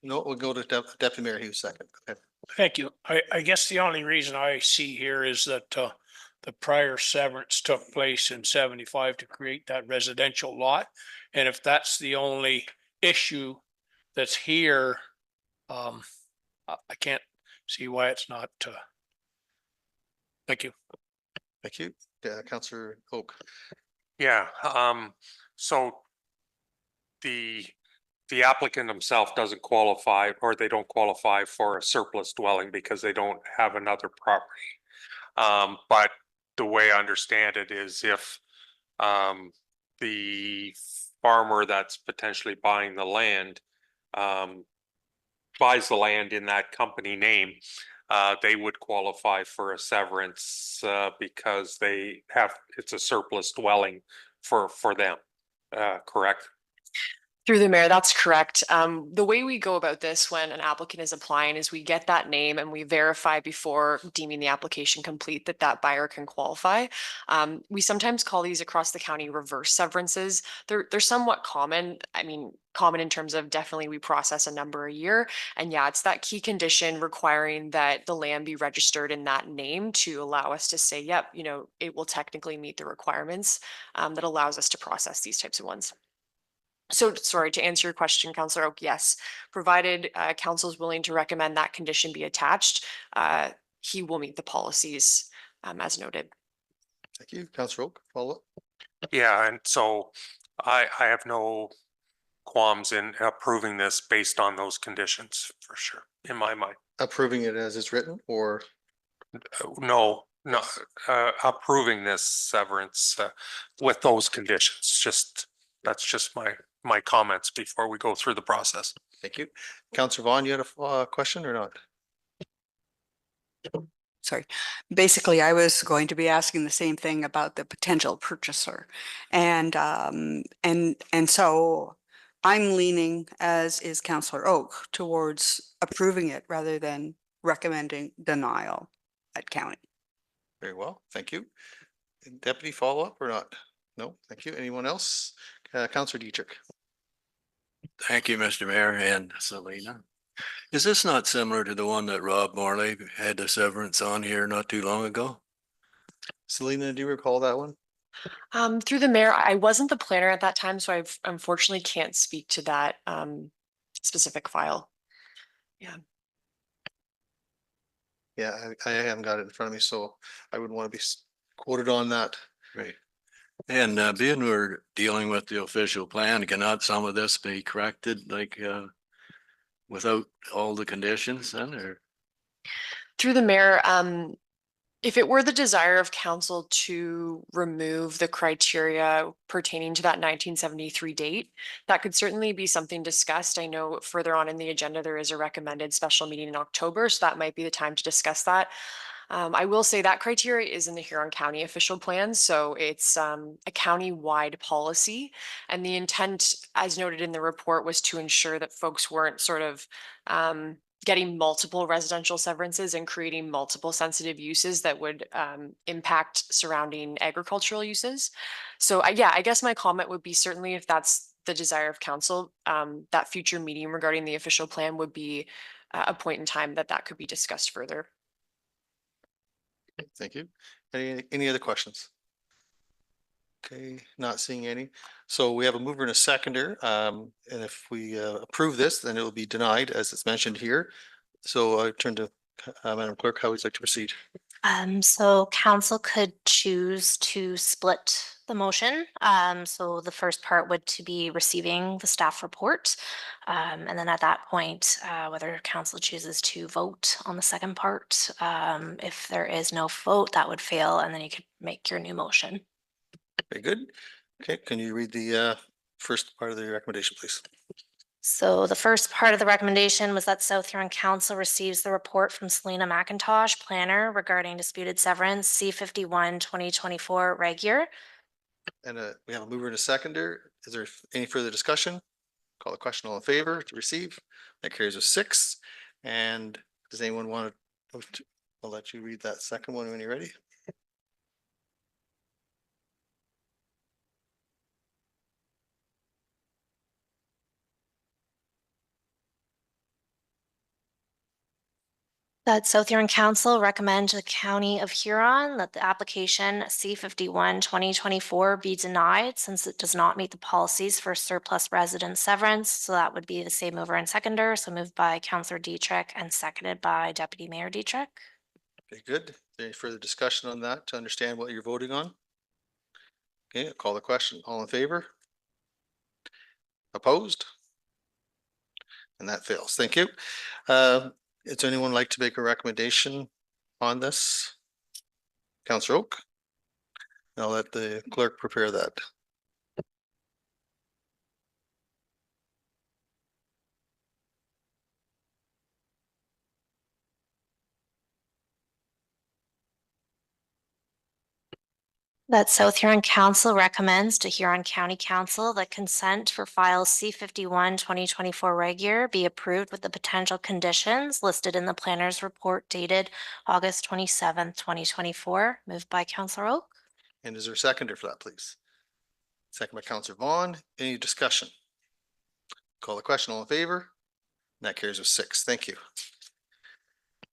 No, we'll go to Deputy Mayor Hughes second. Okay. Thank you. I guess the only reason I see here is that the prior severance took place in 75 to create that residential lot. And if that's the only issue that's here, I can't see why it's not. Thank you. Thank you. Councillor Oak. Yeah, so the applicant himself doesn't qualify, or they don't qualify for a surplus dwelling because they don't have another property. But the way I understand it is if the farmer that's potentially buying the land buys the land in that company name, they would qualify for a severance because it's a surplus dwelling for them, correct? Through the mayor, that's correct. The way we go about this when an applicant is applying is we get that name and we verify before deeming the application complete that that buyer can qualify. We sometimes call these across the county reverse severances. They're somewhat common. I mean, common in terms of definitely we process a number a year. And yeah, it's that key condition requiring that the land be registered in that name to allow us to say, yep, you know, it will technically meet the requirements that allows us to process these types of ones. So sorry, to answer your question, Councillor Oak, yes, provided council is willing to recommend that condition be attached, he will meet the policies as noted. Thank you. Councillor Oak, follow up. Yeah, and so I have no qualms in approving this based on those conditions for sure, in my mind. Approving it as it's written or? No, approving this severance with those conditions. That's just my comments before we go through the process. Thank you. Councillor Vaughn, you had a question or not? Sorry. Basically, I was going to be asking the same thing about the potential purchaser. And so I'm leaning, as is Councillor Oak, towards approving it rather than recommending denial at county. Very well. Thank you. Deputy, follow up or not? No, thank you. Anyone else? Councillor Dietrich. Thank you, Mr. Mayor and Selena. Is this not similar to the one that Rob Morley had the severance on here not too long ago? Selena, do you recall that one? Through the mayor, I wasn't the planner at that time, so I unfortunately can't speak to that specific file. Yeah. Yeah, I haven't got it in front of me, so I wouldn't want to be quoted on that. Right. And being we're dealing with the official plan, cannot some of this be corrected like without all the conditions then, or? Through the mayor, if it were the desire of council to remove the criteria pertaining to that 1973 date, that could certainly be something discussed. I know further on in the agenda, there is a recommended special meeting in October, so that might be the time to discuss that. I will say that criteria is in the Huron County official plan, so it's a county-wide policy. And the intent, as noted in the report, was to ensure that folks weren't sort of getting multiple residential severances and creating multiple sensitive uses that would impact surrounding agricultural uses. So yeah, I guess my comment would be certainly if that's the desire of council, that future meeting regarding the official plan would be a point in time that could be discussed further. Thank you. Any other questions? Okay, not seeing any. So we have a mover and a seconder. And if we approve this, then it will be denied as it's mentioned here. So I turn to Madam Clerk, how would you like to proceed? So council could choose to split the motion. So the first part would to be receiving the staff report. And then at that point, whether council chooses to vote on the second part, if there is no vote, that would fail, and then you could make your new motion. Very good. Okay, can you read the first part of the recommendation, please? So the first part of the recommendation was that South Huron Council receives the report from Selena McIntosh, planner regarding disputed severance, C-51 2024 reg year. And we have a mover and a seconder. Is there any further discussion? Call the question, all in favor to receive. That carries with 6. And does anyone want to, I'll let you read that second one when you're ready. That South Huron Council recommend to the County of Huron that the application C-51 2024 be denied since it does not meet the policies for surplus resident severance. So that would be the same mover and seconder. So moved by Councillor Dietrich and seconded by Deputy Mayor Dietrich. Okay, good. Is there any further discussion on that to understand what you're voting on? Okay, I'll call the question. All in favor? Opposed? And that fails. Thank you. Does anyone like to make a recommendation on this? Councillor Oak? I'll let the clerk prepare that. That South Huron Council recommends to Huron County Council that consent for file C-51 2024 reg year be approved with the potential conditions listed in the planner's report dated August 27th, 2024. Moved by Councillor Oak. And is there a seconder for that, please? Second by Councillor Vaughn. Any discussion? Call the question. All in favor? And that carries with 6. Thank you.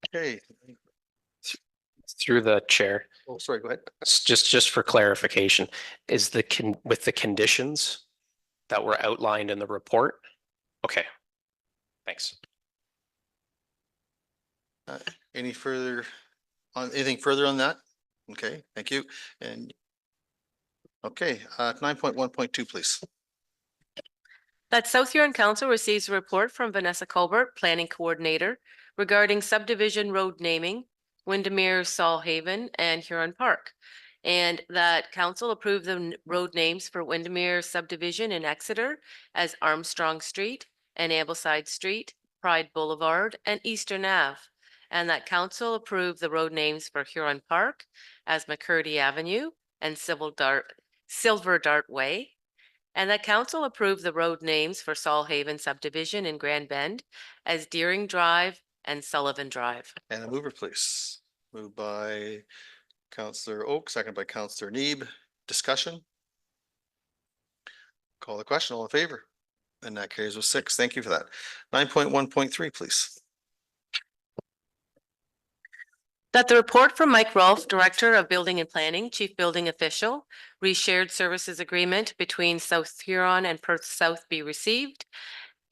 Okay. Through the chair, Oh, sorry, go ahead. just for clarification, is with the conditions that were outlined in the report? Okay, thanks. Any further on anything further on that? Okay, thank you. And okay, 9.1.2, please. That South Huron Council receives a report from Vanessa Colbert, Planning Coordinator, regarding subdivision road naming, Windermere, Sawhaven, and Huron Park. And that council approved the road names for Windermere subdivision in Exeter as Armstrong Street and Ambleside Street, Pride Boulevard, and Eastern Ave. And that council approved the road names for Huron Park as McCurdy Avenue and Silver Dart Way. And that council approved the road names for Sawhaven subdivision in Grand Bend as Deering Drive and Sullivan Drive. And a mover, please. Moved by Councillor Oak, second by Councillor Neeb. Discussion? Call the question. All in favor? And that carries with 6. Thank you for that. 9.1.3, please. That the report from Mike Rolfe, Director of Building and Planning, Chief Building Official, Reshared Services Agreement between South Huron and Perth South be received,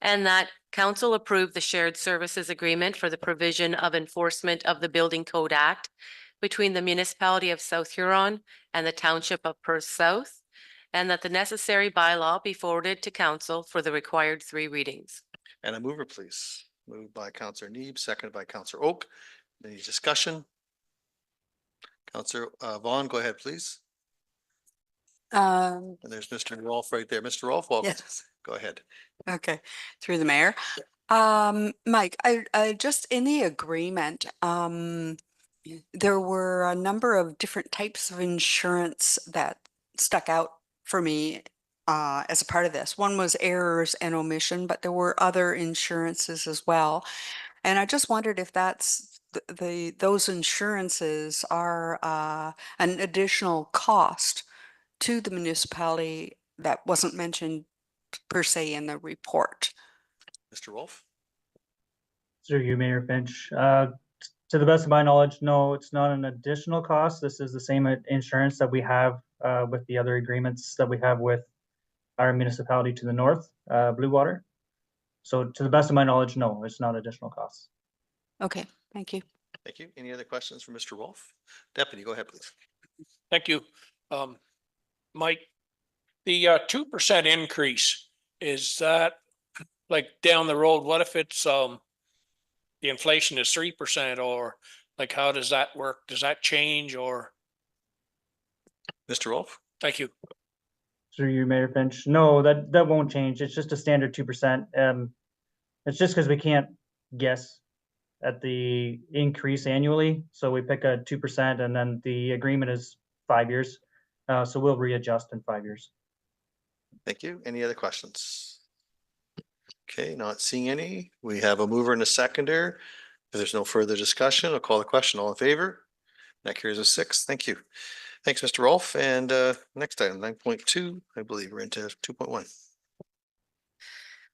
and that council approve the shared services agreement for the provision of enforcement of the Building Code Act between the municipality of South Huron and the township of Perth South, and that the necessary bylaw be forwarded to council for the required 3 readings. And a mover, please. Moved by Councillor Neeb, seconded by Councillor Oak. Any discussion? Councillor Vaughn, go ahead, please. And there's Mr. Rolfe right there. Mr. Rolfe, welcome. Yes. Go ahead. Okay, through the mayor. Mike, I just in the agreement, there were a number of different types of insurance that stuck out for me as a part of this. One was errors and omission, but there were other insurances as well. And I just wondered if that's those insurances are an additional cost to the municipality that wasn't mentioned per se in the report. Mr. Rolfe? Through you, Mayor Finch. To the best of my knowledge, no, it's not an additional cost. This is the same insurance that we have with the other agreements that we have with our municipality to the north, Blue Water. So to the best of my knowledge, no, it's not additional costs. Okay, thank you. Thank you. Any other questions for Mr. Rolfe? Deputy, go ahead, please. Thank you. Mike, the 2% increase, is that like down the road? What if it's the inflation is 3%, or like how does that work? Does that change or? Mr. Rolfe? Thank you. Through you, Mayor Finch. No, that won't change. It's just a standard 2%. It's just because we can't guess at the increase annually. So we pick a 2% and then the agreement is 5 years. So we'll readjust in 5 years. Thank you. Any other questions? Okay, not seeing any. We have a mover and a seconder. If there's no further discussion, I'll call the question. All in favor? That carries a 6. Thank you. Thanks, Mr. Rolfe. And next item, 9.2, I believe we're into 2.1.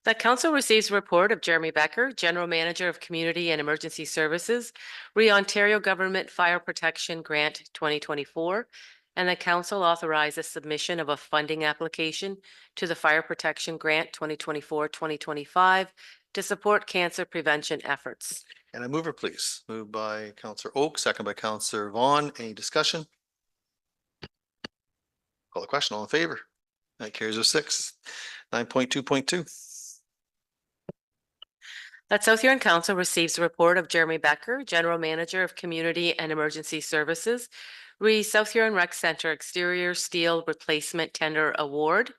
That council receives a report of Jeremy Becker, General Manager of Community and Emergency Services, Ontario Government Fire Protection Grant 2024, and the council authorizes submission of a funding application to the Fire Protection Grant 2024-2025 to support cancer prevention efforts. And a mover, please. Moved by Councillor Oak, second by Councillor Vaughn. Any discussion? Call the question. All in favor? That carries a 6. 9.2.2. That South Huron Council receives a report of Jeremy Becker, General Manager of Community and Emergency Services, South Huron Rec Center Exterior Steel Replacement Tender Award,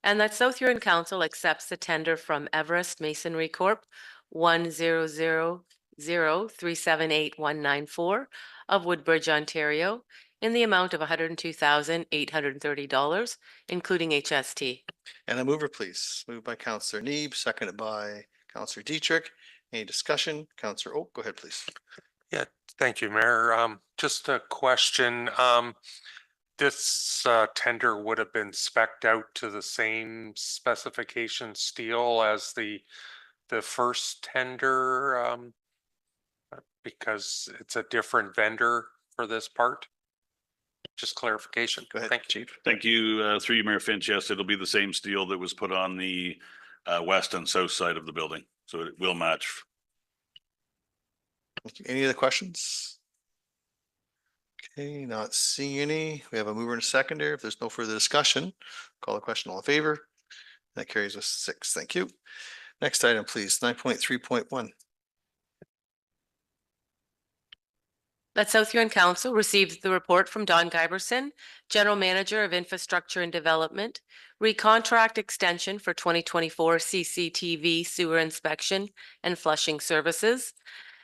and that South Huron Council accepts the tender from Everest Masonry Corp. 10003789194 of Woodbridge, Ontario, in the amount of $102,830, including HST. And a mover, please. Moved by Councillor Neeb, seconded by Councillor Dietrich. Any discussion? Councillor Oak, go ahead, please. Yeah, thank you, Mayor. Just a question. This tender would have been spec'd out to the same specification steel as the first tender, because it's a different vendor for this part? Just clarification. Go ahead, Thank you. Chief. Thank you. Through you, Mayor Finch. Yes, it'll be the same steel that was put on the west and south side of the building. So it will match. Thank you. Any other questions? Okay, not seeing any. We have a mover and a seconder. If there's no further discussion, call the question. All in favor? That carries us 6. Thank you. Next item, please. 9.3.1. That South Huron Council received the report from Don Giberson, General Manager of Infrastructure and Development, recontract extension for 2024 CCTV sewer inspection and flushing services,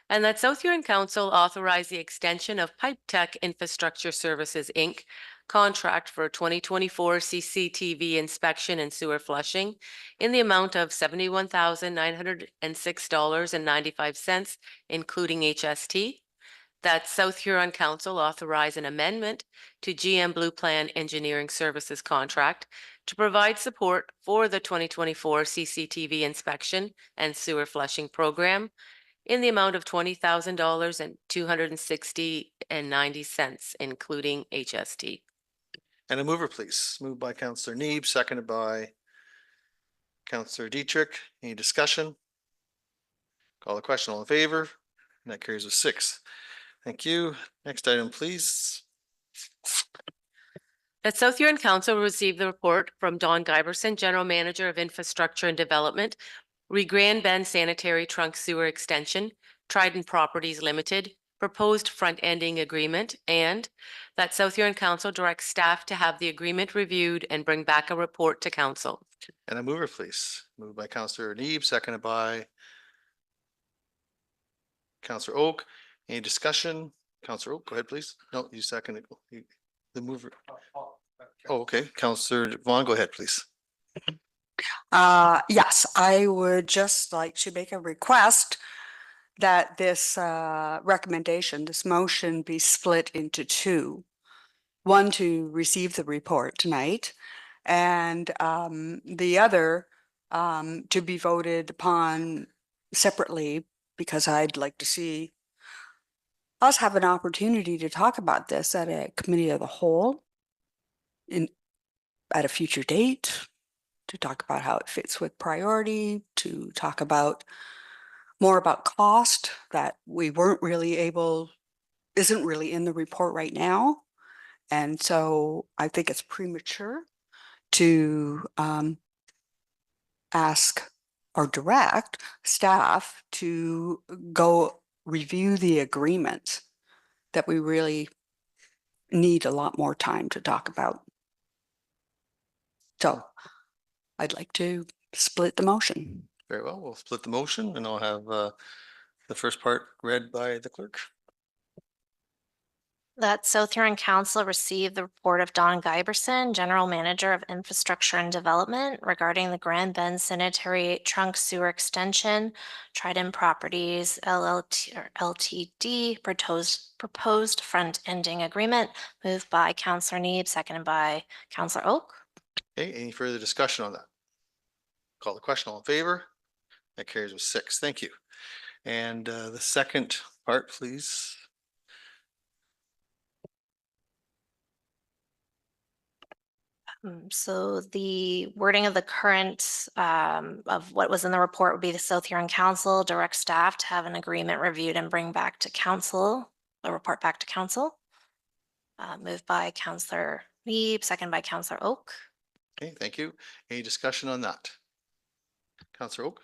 and that South Huron Council authorized the extension of Pipe Tech Infrastructure Services, Inc. contract for 2024 CCTV inspection and sewer flushing in the amount of $71,906.95, including HST. That South Huron Council authorize an amendment to GM Blue Plan Engineering Services contract to provide support for the 2024 CCTV inspection and sewer flushing program in the amount of $20,000 and $260.90, including HST. And a mover, please. Moved by Councillor Neeb, seconded by Councillor Dietrich. Any discussion? Call the question. All in favor? And that carries a 6. Thank you. Next item, please. That South Huron Council received the report from Don Giberson, General Manager of Infrastructure and Development, Grand Bend Sanitary Trunk Sewer Extension, Trident Properties Limited, proposed front-ending agreement, and that South Huron Council directs staff to have the agreement reviewed and bring back a report to council. And a mover, please. Moved by Councillor Neeb, seconded by Councillor Oak. Any discussion? Councillor Oak, go ahead, please. No, you seconded the mover. Oh, okay. Councillor Vaughn, go ahead, please. Yes, I would just like to make a request that this recommendation, this motion be split into 2. One to receive the report tonight, and the other to be voted upon separately, because I'd like to see us have an opportunity to talk about this at a committee of the whole at a future date, to talk about how it fits with priority, to talk about more about cost that we weren't really isn't really in the report right now. And so I think it's premature to ask or direct staff to go review the agreement that we really need a lot more time to talk about. So I'd like to split the motion. Very well, we'll split the motion and I'll have the first part read by the clerk. That South Huron Council received the report of Don Giberson, General Manager of Infrastructure and Development, regarding the Grand Bend Sanitary Trunk Sewer Extension, Trident Properties LLT or LTD proposed front-ending agreement, moved by Councillor Neeb, seconded by Councillor Oak. Okay, any further discussion on that? Call the question, all in favor? That carries with 6. Thank you. And the second part, please. So the wording of the current of what was in the report would be the South Huron Council direct staff to have an agreement reviewed and bring back to council, a report back to council. Moved by Councillor Neeb, second by Councillor Oak. Okay, thank you. Any discussion on that? Councillor Oak?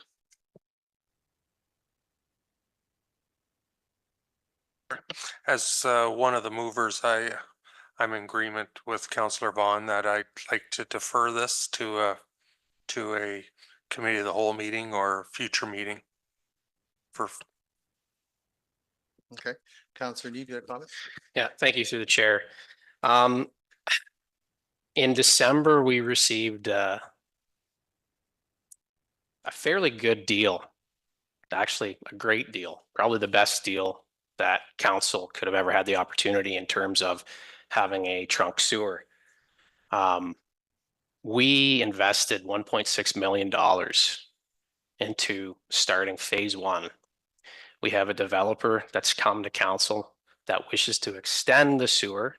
As one of the movers, I'm in agreement with Councillor Vaughn that I'd like to defer this to a committee of the whole meeting or future meeting. Okay, Councillor Neeb, you have a comment? Yeah, thank you through the chair. In December, we received a fairly good deal, actually a great deal, probably the best deal that council could have ever had the opportunity in terms of having a trunk sewer. We invested $1.6 million into starting phase 1. We have a developer that's come to council that wishes to extend the sewer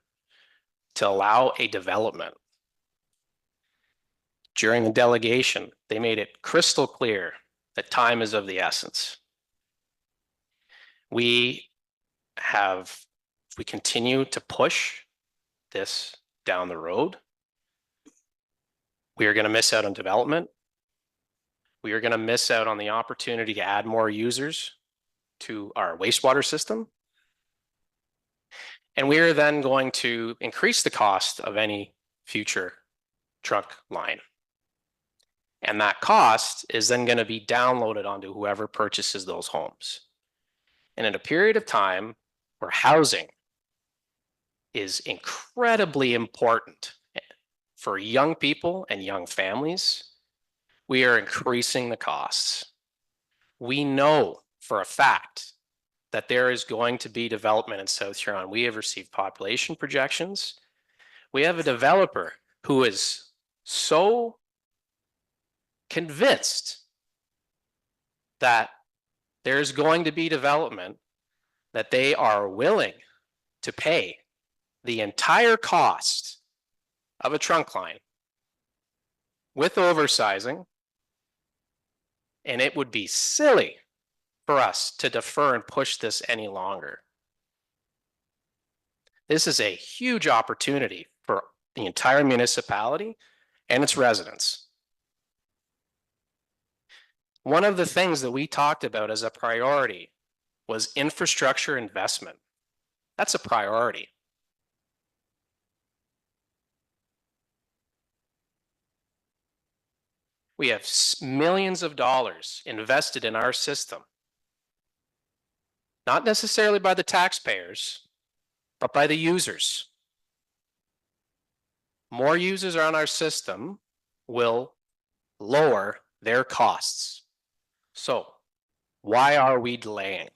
to allow a development. During the delegation, they made it crystal clear that time is of the essence. If we continue to push this down the road, we are going to miss out on development. We are going to miss out on the opportunity to add more users to our wastewater system. And we are then going to increase the cost of any future trunk line. And that cost is then going to be downloaded onto whoever purchases those homes. And in a period of time where housing is incredibly important for young people and young families, we are increasing the costs. We know for a fact that there is going to be development in South Huron. We have received population projections. We have a developer who is so convinced that there's going to be development that they are willing to pay the entire cost of a trunk line with oversizing, and it would be silly for us to defer and push this any longer. This is a huge opportunity for the entire municipality and its residents. One of the things that we talked about as a priority was infrastructure investment. That's a priority. We have millions of dollars invested in our system, not necessarily by the taxpayers, but by the users. More users on our system will lower their costs. So why are we delaying?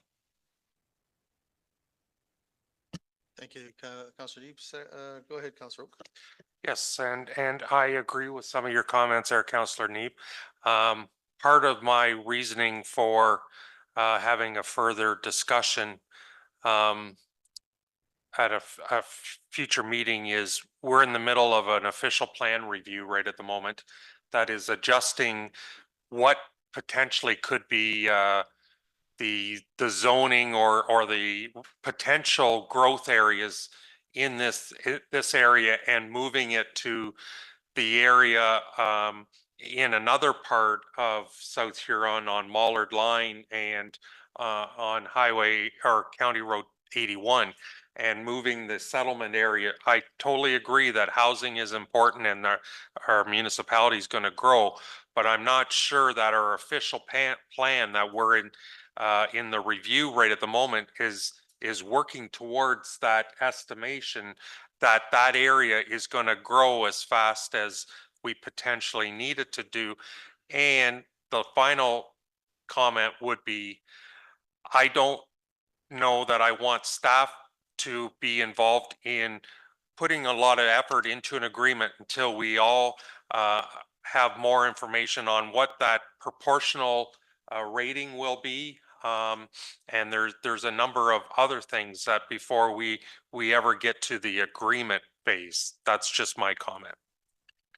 Thank you, Councillor Neeb. Go ahead, Councillor Oak. Yes, and I agree with some of your comments there, Councillor Neeb. Part of my reasoning for having a further discussion at a future meeting is we're in the middle of an official plan review right at the moment that is adjusting what potentially could be the zoning or the potential growth areas in this area and moving it to the area in another part of South Huron on Mollard Line and on Highway or County Road 81. and moving the settlement area. I totally agree that housing is important and our municipality is going to grow, but I'm not sure that our official plan that we're in the review right at the moment is working towards that estimation that that area is going to grow as fast as we potentially need it to do. And the final comment would be, I don't know that I want staff to be involved in putting a lot of effort into an agreement until we all have more information on what that proportional rating will be. And there's a number of other things that before we ever get to the agreement phase. That's just my comment.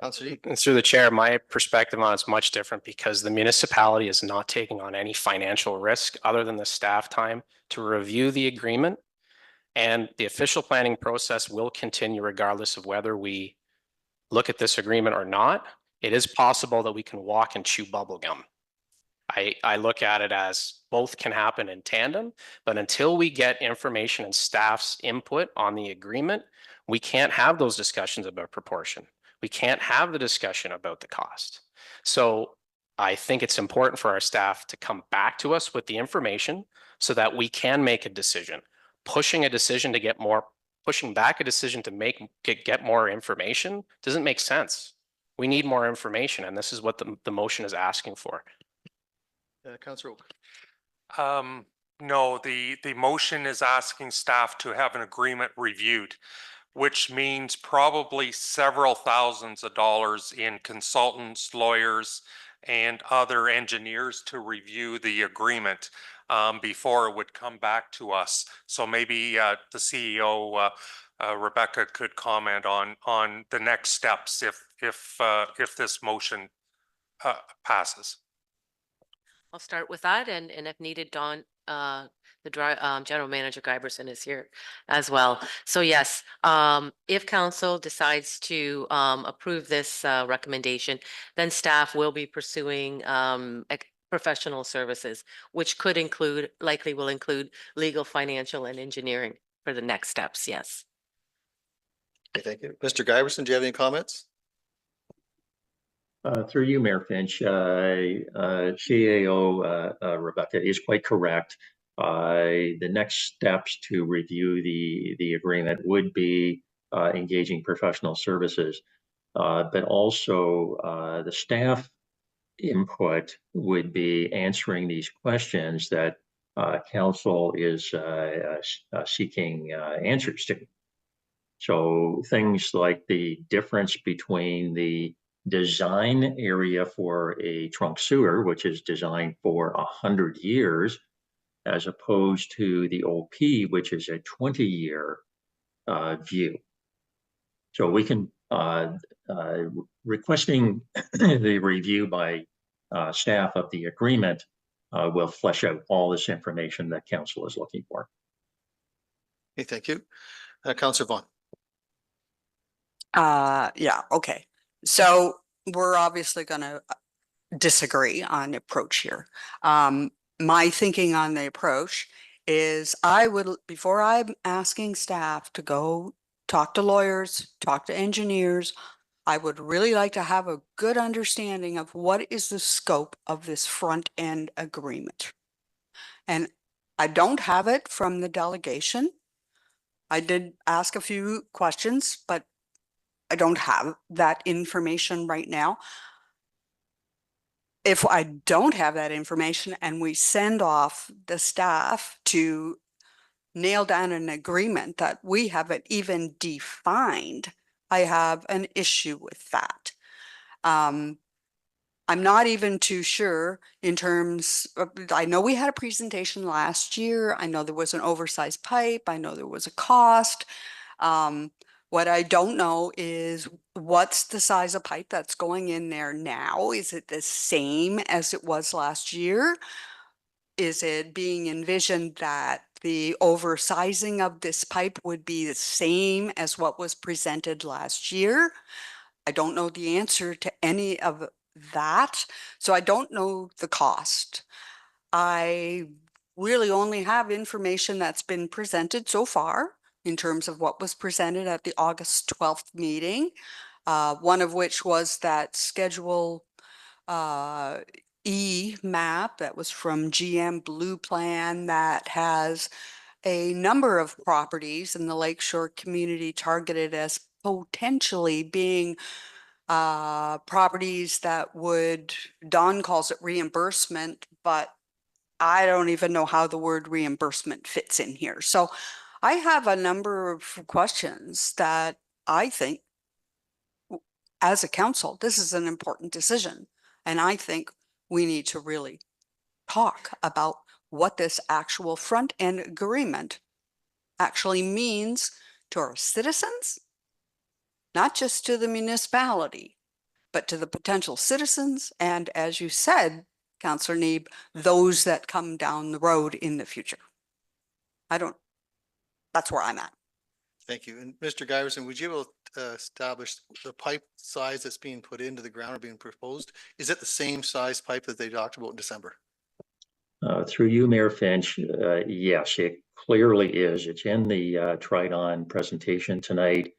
Councillor Yee. And through the chair, my perspective on it's much different because the municipality is not taking on any financial risk other than the staff time to review the agreement. And the official planning process will continue regardless of whether we look at this agreement or not. It is possible that we can walk and chew bubble gum. I look at it as both can happen in tandem, but until we get information and staff's input on the agreement, we can't have those discussions about proportion. We can't have the discussion about the cost. So I think it's important for our staff to come back to us with the information so that we can make a decision. Pushing a decision to get more, pushing back a decision to get more information doesn't make sense. We need more information, and this is what the motion is asking for. Councillor Oak. No, the motion is asking staff to have an agreement reviewed, which means probably several thousands of dollars in consultants, lawyers, and other engineers to review the agreement before it would come back to us. So maybe the CEO, Rebecca, could comment on the next steps if this motion passes. I'll start with that, and if needed, Don, General Manager Guyberson is here as well. So yes, if council decides to approve this recommendation, then staff will be pursuing professional services, which could include, likely will include legal, financial, and engineering for the next steps. Yes. Okay, thank you. Mr. Guyberson, do you have any comments? Through you, Mayor Finch, CAO Rebecca is quite correct. The next steps to review the agreement would be engaging professional services, but also the staff input would be answering these questions that council is seeking answers to. So things like the difference between the design area for a trunk sewer, which is designed for 100 years, as opposed to the OP, which is a 20-year view. So we can, requesting the review by staff of the agreement will flesh out all this information that council is looking for. Okay, thank you. Councillor Vaughn. Yeah, okay. So we're obviously going to disagree on the approach here. My thinking on the approach is I would, before I'm asking staff to go talk to lawyers, talk to engineers, I would really like to have a good understanding of what is the scope of this front end agreement. And I don't have it from the delegation. I did ask a few questions, but I don't have that information right now. If I don't have that information and we send off the staff to nail down an agreement that we haven't even defined, I have an issue with that. I'm not even too sure in terms of, I know we had a presentation last year. I know there was an oversized pipe. I know there was a cost. What I don't know is what's the size of pipe that's going in there now? Is it the same as it was last year? Is it being envisioned that the oversizing of this pipe would be the same as what was presented last year? I don't know the answer to any of that. So I don't know the cost. I really only have information that's been presented so far in terms of what was presented at the August 12th meeting. One of which was that Schedule E map that was from GM Blue Plan that has a number of properties in the Lakeshore community targeted as potentially being properties that would, Don calls it reimbursement, but I don't even know how the word reimbursement fits in here. So I have a number of questions that I think as a council, this is an important decision. And I think we need to really talk about what this actual front end agreement actually means to our citizens, not just to the municipality, but to the potential citizens. And as you said, Councillor Neeb, those that come down the road in the future. That's where I'm at. Thank you. And Mr. Giverson, would you be able to establish the pipe size that's being put into the ground or being proposed? Is it the same size pipe that they talked about in December? Through you, Mayor Finch, yes, it clearly is. It's in the Tridon presentation tonight.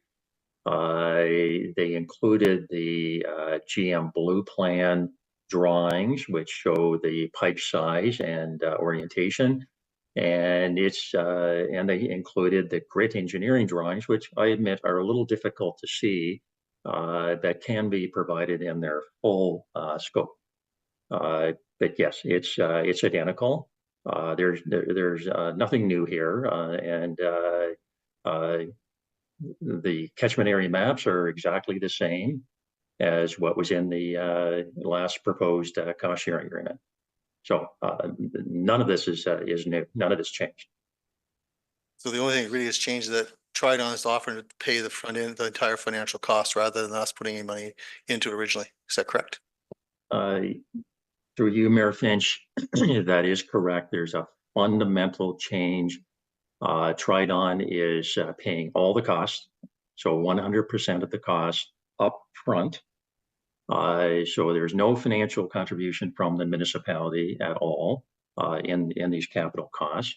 They included the GM Blue Plan drawings, which show the pipe size and orientation. And they included the grit engineering drawings, which I admit are a little difficult to see, that can be provided in their full scope. But yes, it's identical. There's nothing new here, and the catchment area maps are exactly the same as what was in the last proposed cost sharing agreement. So none of this is new. None of this changed. So the only thing that really has changed is that Tridon is offering to pay the front end, the entire financial cost, rather than us putting any money into it originally. Is that correct? Through you, Mayor Finch, that is correct. There's a fundamental change. Tridon is paying all the costs, so 100% of the cost up front. So there's no financial contribution from the municipality at all in these capital costs.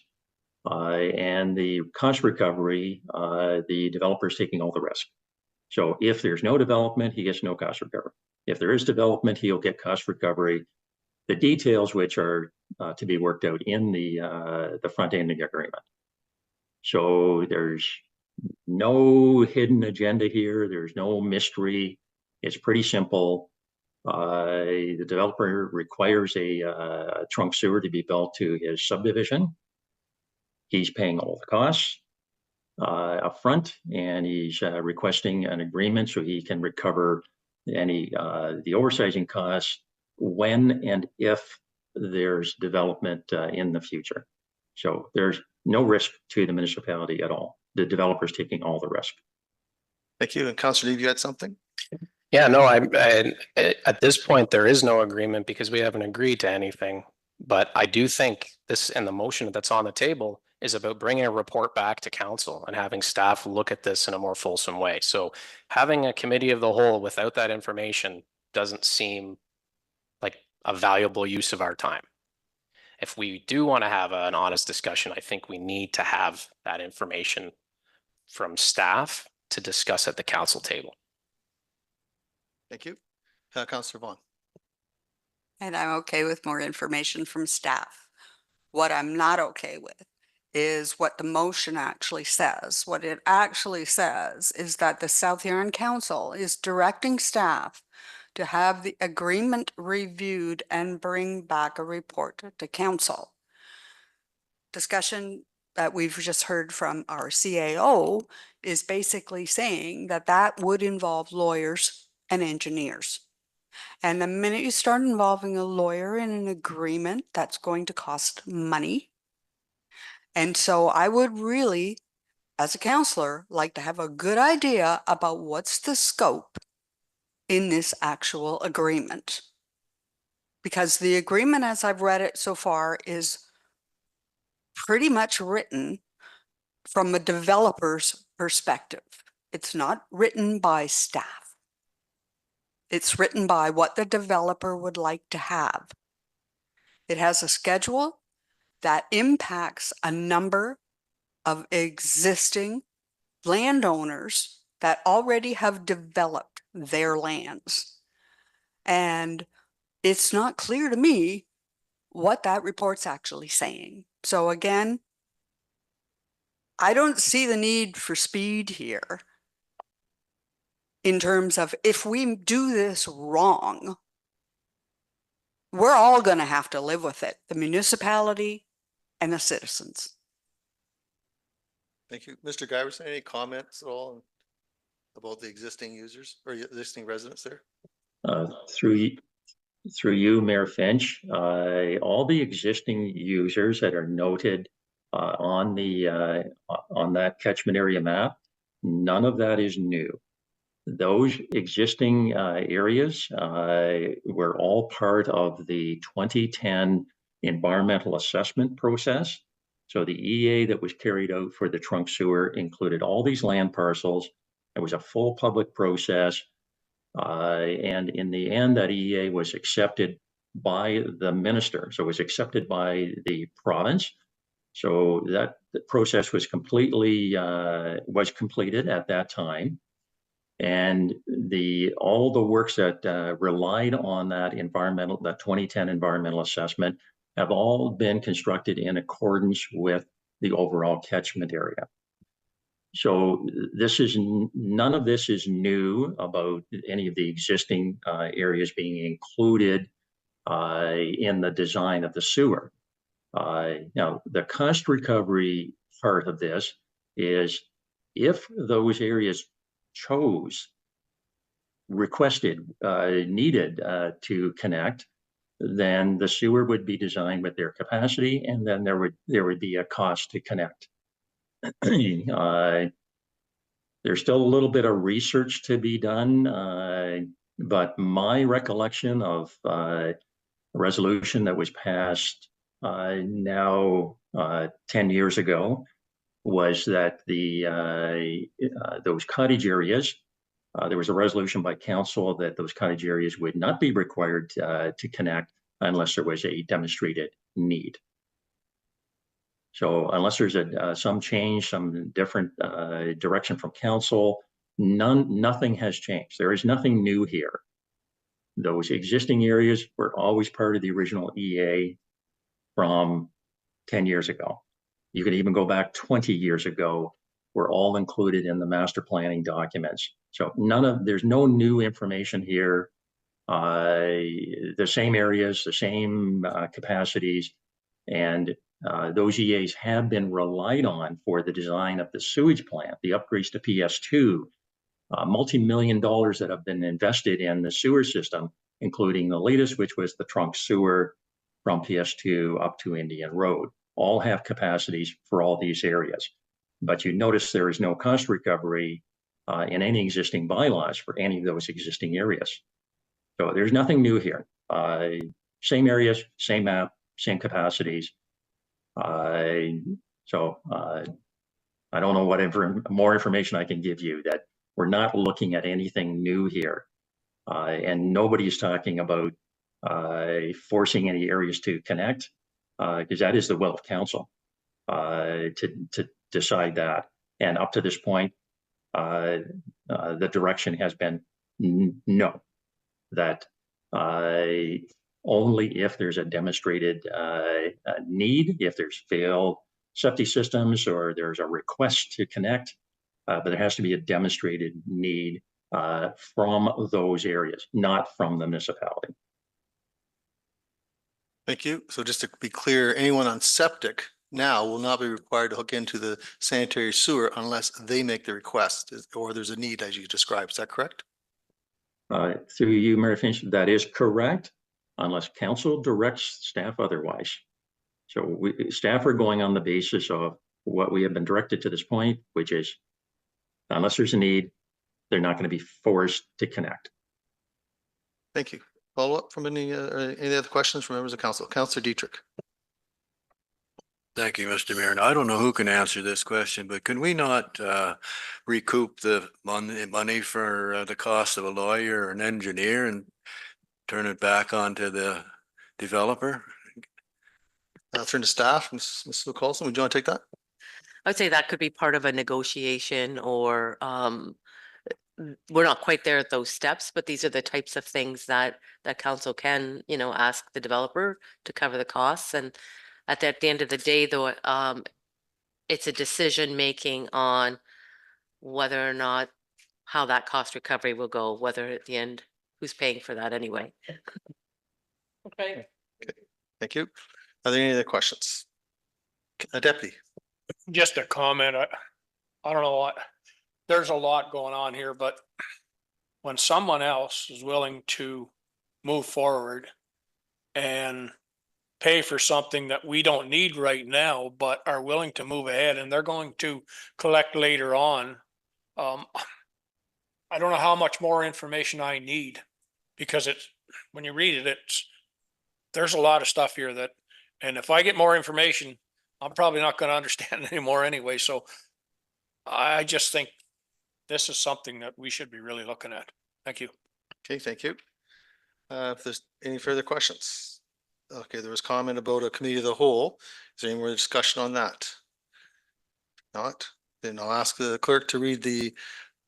And the cost recovery, the developer is taking all the risk. So if there's no development, he gets no cost recovery. If there is development, he'll get cost recovery. The details which are to be worked out in the front end agreement. So there's no hidden agenda here. There's no mystery. It's pretty simple. The developer requires a trunk sewer to be built to his subdivision. He's paying all the costs up front, and he's requesting an agreement so he can recover any the oversizing costs when and if there's development in the future. So there's no risk to the municipality at all. The developer's taking all the risk. Thank you. And Councillor Neeb, you had something? Yeah, no, at this point, there is no agreement because we haven't agreed to anything. But I do think this and the motion that's on the table is about bringing a report back to council and having staff look at this in a more fulsome way. So having a committee of the whole without that information doesn't seem like a valuable use of our time. If we do want to have an honest discussion, I think we need to have that information from staff to discuss at the council table. Thank you. Councillor Vaughn. And I'm okay with more information from staff. What I'm not okay with is what the motion actually says. What it actually says is that the South Huron Council is directing staff to have the agreement reviewed and bring back a report to council. Discussion that we've just heard from our CAO is basically saying that that would involve lawyers and engineers. And the minute you start involving a lawyer in an agreement, that's going to cost money. And so I would really, as a counselor, like to have a good idea about what's the scope in this actual agreement. Because the agreement, as I've read it so far, is pretty much written from a developer's perspective. It's not written by staff. It's written by what the developer would like to have. It has a schedule that impacts a number of existing landowners that already have developed their lands. And it's not clear to me what that report's actually saying. So again, I don't see the need for speed here in terms of if we do this wrong, we're all going to have to live with it, the municipality and the citizens. Thank you. Mr. Giverson, any comments at all about the existing users or existing residents there? Through you, Mayor Finch, all the existing users that are noted on that catchment area map, none of that is new. Those existing areas were all part of the 2010 environmental assessment process. So the EA that was carried out for the trunk sewer included all these land parcels. It was a full public process. And in the end, that EA was accepted by the minister. So it was accepted by the province. So that the process was completed at that time. And all the works that relied on that 2010 environmental assessment have all been constructed in accordance with the overall catchment area. So none of this is new about any of the existing areas being included in the design of the sewer. Now, the cost recovery part of this is if those areas needed to connect, then the sewer would be designed with their capacity, and then there would be a cost to connect. There's still a little bit of research to be done, but my recollection of a resolution that was passed now 10 years ago was that those cottage areas, there was a resolution by council that those cottage areas would not be required to connect unless there was a demonstrated need. So unless there's some change, some different direction from council, nothing has changed. There is nothing new here. Those existing areas were always part of the original EA from 10 years ago. You could even go back 20 years ago, were all included in the master planning documents. So there's no new information here. The same areas, the same capacities, and those EAs have been relied on for the design of the sewage plant, the upgrades to PS2, multi-million dollars that have been invested in the sewer system, including the latest, which was the trunk sewer from PS2 up to Indian Road. All have capacities for all these areas. But you notice there is no cost recovery in any existing bylaws for any of those existing areas. So there's nothing new here. Same areas, same map, same capacities. I don't know what more information I can give you, that we're not looking at anything new here. And nobody's talking about forcing any areas to connect, because that is the will of council to decide that. And up to this point, the direction has been no, that only if there's a demonstrated need, if there's failed septic systems or there's a request to connect, but there has to be a demonstrated need from those areas, not from the municipality. Thank you. So just to be clear, anyone on septic now will not be required to hook into the sanitary sewer unless they make the request or there's a need as you described. Is that correct? Through you, Mayor Finch, that is correct, unless council directs staff otherwise. So staff are going on the basis of what we have been directed to this point, which is unless there's a need, they're not going to be forced to connect. Thank you. Follow up from any other questions from members of council? Councillor Dietrich. Thank you, Mr. Mayor. And I don't know who can answer this question, but can we not recoup the money for the cost of a lawyer or an engineer and turn it back onto the developer? I'll turn to staff. Ms. Coulson, would you want to take that? I would say that could be part of a negotiation or we're not quite there at those steps, but these are the types of things that council can, ask the developer to cover the costs. And at the end of the day, though, it's a decision making on whether or not how that cost recovery will go, whether at the end, who's paying for that anyway. Okay. Thank you. Are there any other questions? Deputy. Just a comment. I don't know what, there's a lot going on here, but when someone else is willing to move forward and pay for something that we don't need right now, but are willing to move ahead and they're going to collect later on. I don't know how much more information I need because when you read it, there's a lot of stuff here and if I get more information, I'm probably not going to understand it anymore anyway. So I just think this is something that we should be really looking at. Thank you. Okay, thank you. If there's any further questions? Okay, there was comment about a committee of the whole. Is there any more discussion on that? Not, then I'll ask the clerk to read the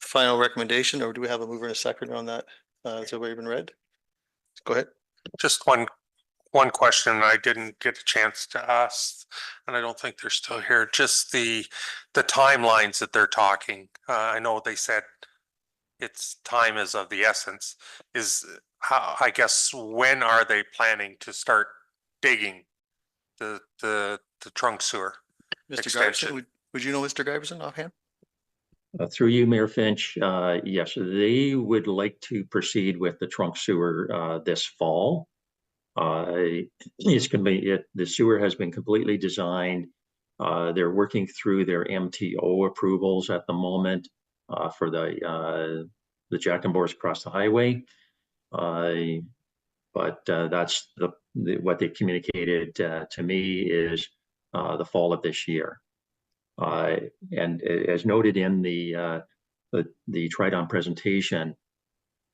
final recommendation, or do we have a mover and a second on that? Has everybody been read? Go ahead. Just one question I didn't get a chance to ask, and I don't think they're still here. Just the timelines that they're talking. I know they said time is of the essence. Is how, I guess, when are they planning to start digging the trunk sewer Mr. extension? Giverson, would you know Mr. Giverson offhand? Through you, Mayor Finch, yes, they would like to proceed with the trunk sewer this fall. The sewer has been completely designed. They're working through their MTO approvals at the moment for the Jack and Boris across the highway. But that's what they communicated to me is the fall of this year. And as noted in the Tridon presentation,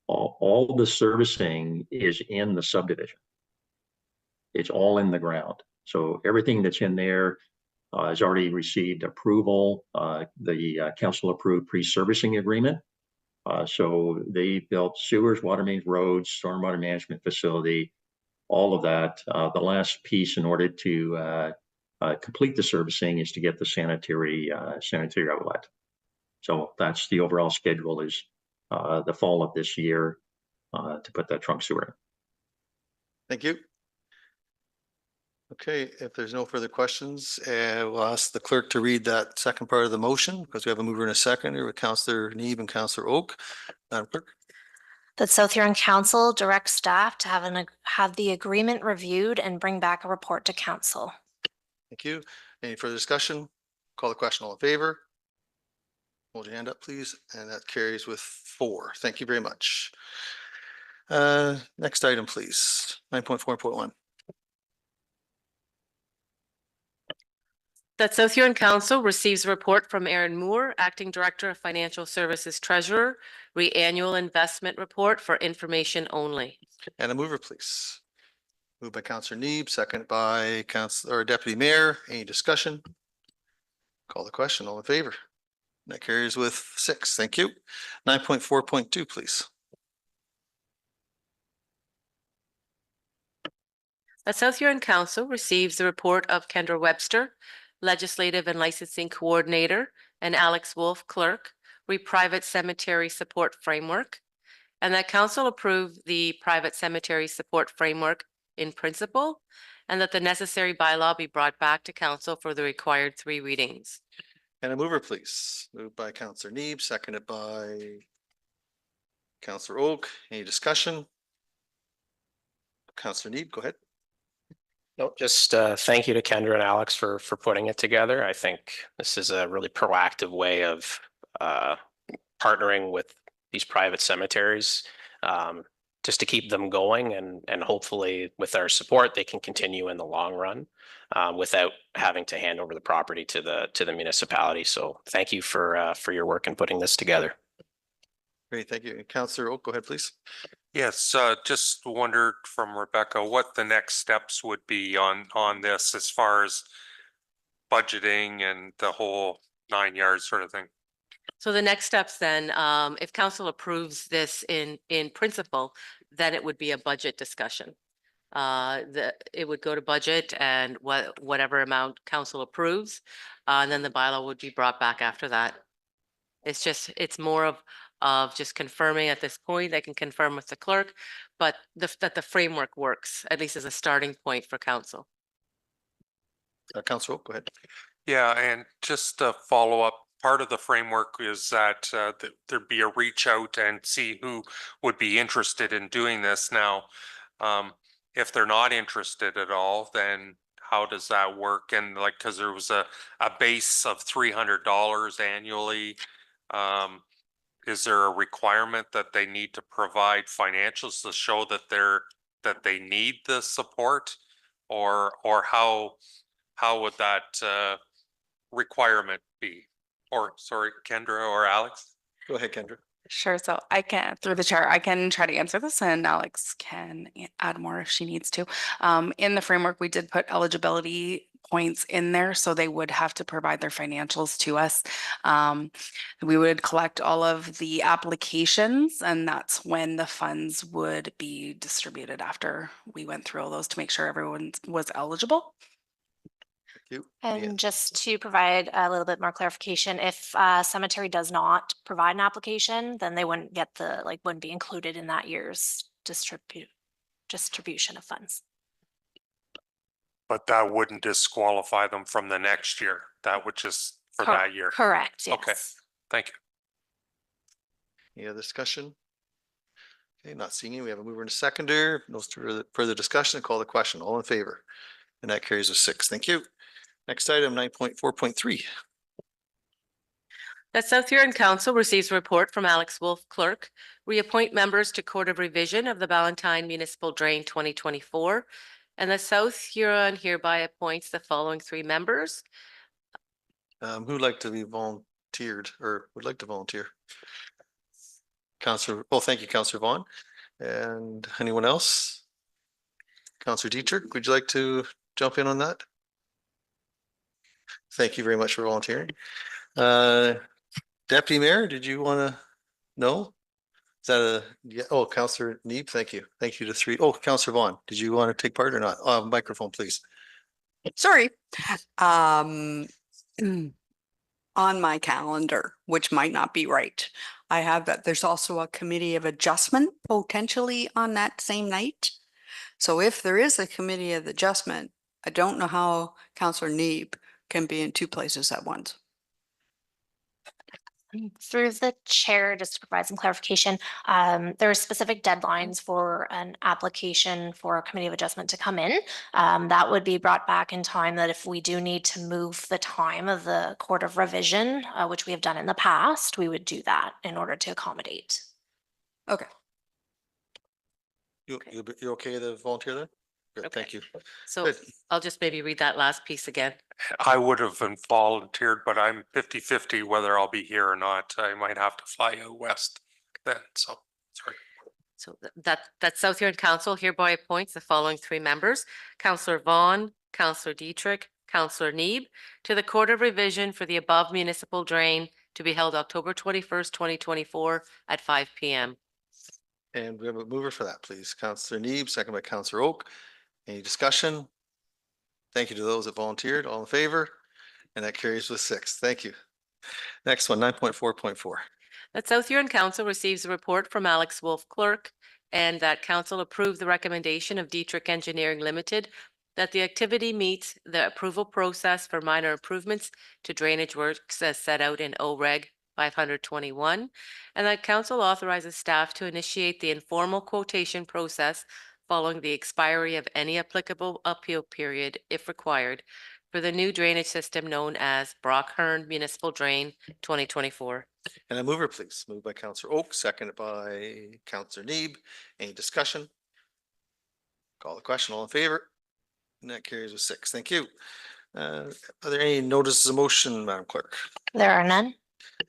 all the servicing is in the subdivision. It's all in the ground. So everything that's in there has already received approval. The council approved pre-servicing agreement. So they built sewers, water mains, roads, stormwater management facility, all of that. The last piece in order to complete the servicing is to get the sanitary outlet. So that's the overall schedule is the fall of this year to put that trunk sewer in. Thank you. Okay, if there's no further questions, we'll ask the clerk to read that second part of the motion because we have a mover and a seconder with Councillor Neeb and Councillor Oak. Madam Clerk. That South Huron Council directs staff to have the agreement reviewed and bring back a report to council. Thank you. Any further discussion? Call the question. All in favor? Hold your hand up, please. And that carries with 4. Thank you very much. Next item, please. 9.4.1. That South Huron Council receives a report from Aaron Moore, Acting Director of Financial Services Treasurer, re-annual investment report for information only. And a mover, please. Moved by Councillor Neeb, second by Deputy Mayor. Any discussion? Call the question. All in favor? That carries with 6. Thank you. 9.4.2, please. That South Huron Council receives the report of Kendra Webster, Legislative and Licensing Coordinator, and Alex Wolf, Clerk, Private Cemetery Support Framework, and that Council approve the Private Cemetery Support Framework in principle, and that the necessary bylaw be brought back to Council for the required 3 readings. And a mover, please. Moved by Councillor Neeb, seconded by Councillor Oak. Any discussion? Councillor Neeb, go ahead. No, just thank you to Kendra and Alex for putting it together. I think this is a really proactive way of partnering with these private cemeteries just to keep them going and hopefully with our support, they can continue in the long run without having to hand over the property to the municipality. So thank you for your work in putting this together. Great, thank you. Councillor Oak, go ahead, please. Yes, just wondered from Rebecca what the next steps would be on this as far as budgeting and the whole 9 yards sort of thing. So the next steps then, if council approves this in principle, then it would be a budget discussion. It would go to budget and whatever amount council approves, and then the bylaw would be brought back after that. It's more of just confirming at this point. They can confirm with the clerk, but that the framework works, at least as a starting point for council. Councillor Oak, go ahead. Yeah, and just to follow up, part of the framework is that there'd be a reach out and see who would be interested in doing this. Now, if they're not interested at all, then how does that work? And like, because there was a base of $300 annually. Is there a requirement that they need to provide financials to show that they need the support, or how would that requirement be? Or sorry, Kendra or Alex? Go ahead, Kendra. Sure. So I can, through the chair, I can try to answer this and Alex can add more if she needs to. In the framework, we did put eligibility points in there, so they would have to provide their financials to us. We would collect all of the applications, and that's when the funds would be distributed after we went through all those to make sure everyone was eligible. And just to provide a little bit more clarification, if cemetery does not provide an application, then they wouldn't get wouldn't be included in that year's distribution of funds. But that wouldn't disqualify them from the next year. That would just for that year. Correct, yes. Okay, thank you. Any other discussion? Okay, not seeing any. We have a mover and a seconder. No further discussion. Call the question. All in favor? And that carries with 6. Thank you. Next item, 9.4.3. That South Huron Council receives a report from Alex Wolf, clerk, reappoint members to Court of Revision of the Ballantyne Municipal Drain 2024. And the South Huron hereby appoints the following 3 members. Who'd like to be volunteered or would like to volunteer? Councillor, well, thank you, Councillor Vaughn. And anyone else? Councillor Dietrich, would you like to jump in on that? Thank you very much for volunteering. Deputy Mayor, did you want to know? Is that yeah, oh, Councillor Neeb, thank you. Thank you to 3. Oh, Councillor Vaughn, did you want to take part or not? Microphone, please. Sorry. On my calendar, which might not be right, I have that there's also a committee of adjustment potentially on that same night. So if there is a committee of adjustment, I don't know how Councillor Neeb can be in 2 places at once. Through the chair, just to provide some clarification, there are specific deadlines for an application for a committee of adjustment to come in. That would be brought back in time that if we do need to move the time of the Court of Revision, which we have done in the past, we would do that in order to accommodate. Okay. You're okay to volunteer then? Good, Okay. thank you. So Good. I'll just maybe read that last piece again. I would have volunteered, but I'm 50-50 whether I'll be here or not. I might have to fly out west then, so sorry. So that South Huron Council hereby appoints the following 3 members: Councillor Vaughn, Councillor Dietrich, Councillor Neeb, to the Court of Revision for the above municipal drain to be held October 21st, 2024 at 5 p.m. And we have a mover for that, please. Councillor Neeb, second by Councillor Oak. Any discussion? Thank you to those that volunteered. All in favor? And that carries with 6. Thank you. Next one, 9.4.4. That South Huron Council receives a report from Alex Wolf, clerk, and that council approve the recommendation of Dietrich Engineering Limited that the activity meets the approval process for minor improvements to drainage works as set out in OREG 521, and that council authorizes staff to initiate the informal quotation process following the expiry of any applicable appeal period, if required, for the new drainage system known as Brock-Hearn Municipal Drain 2024. And a mover, please. Moved by Councillor Oak, seconded by Councillor Neeb. Any discussion? Call the question. All in favor? And that carries with 6. Thank you. Are there any notices of motion, Madam Clerk? There are none.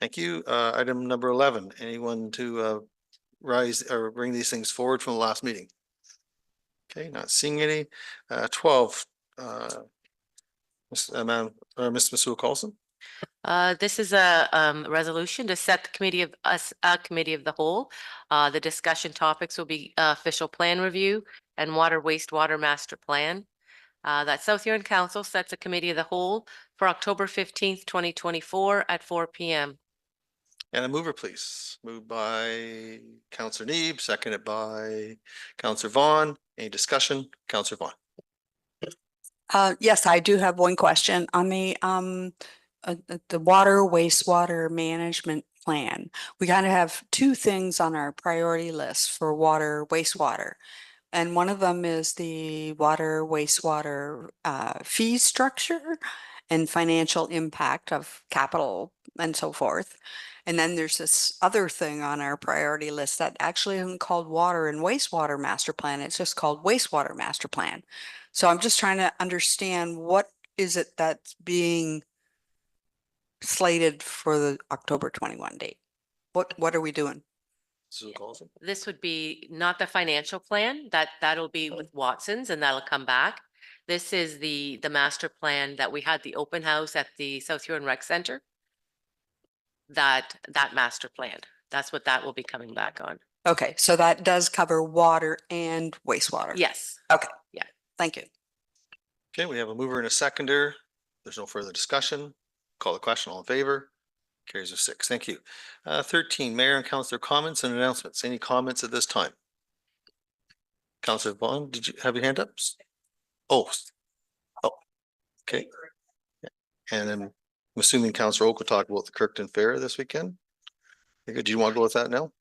Thank you. Item number 11. Anyone to rise or bring these things forward from the last meeting? Okay, not seeing any. 12. Ms. Masua Colson. This is a resolution to set the committee of the whole. The discussion topics will be official plan review and water wastewater master plan. That South Huron Council sets a committee of the whole for October 15th, 2024 at 4 p.m. And a mover, please. Moved by Councillor Neeb, seconded by Councillor Vaughn. Any discussion? Councillor Vaughn. Yes, I do have one question on the water wastewater management plan. We kind of have two things on our priority list for water wastewater. And one of them is the water wastewater fee structure and financial impact of capital and so forth. And then there's this other thing on our priority list that actually isn't called water and wastewater master plan. It's just called wastewater master plan. So I'm just trying to understand what is it that's being slated for the October 21 date? What are we doing? This would be not the financial plan, that'll be with Watson's and that'll come back. This is the master plan that we had the open house at the South Huron Rec Center. That master plan, that's what that will be coming back on. Okay, so that does cover water and wastewater. Yes. Okay. Yeah. Thank you. Okay, we have a mover and a seconder. There's no further discussion. Call the question. All in favor? Carries of 6. Thank you. 13, Mayor and Councillor comments and announcements. Any comments at this time? Councillor Vaughn, did you have your hand up? Oh, okay. And then I'm assuming Councillor Oak will talk about the Kirkton Fair this weekend. Do you want to go with that now?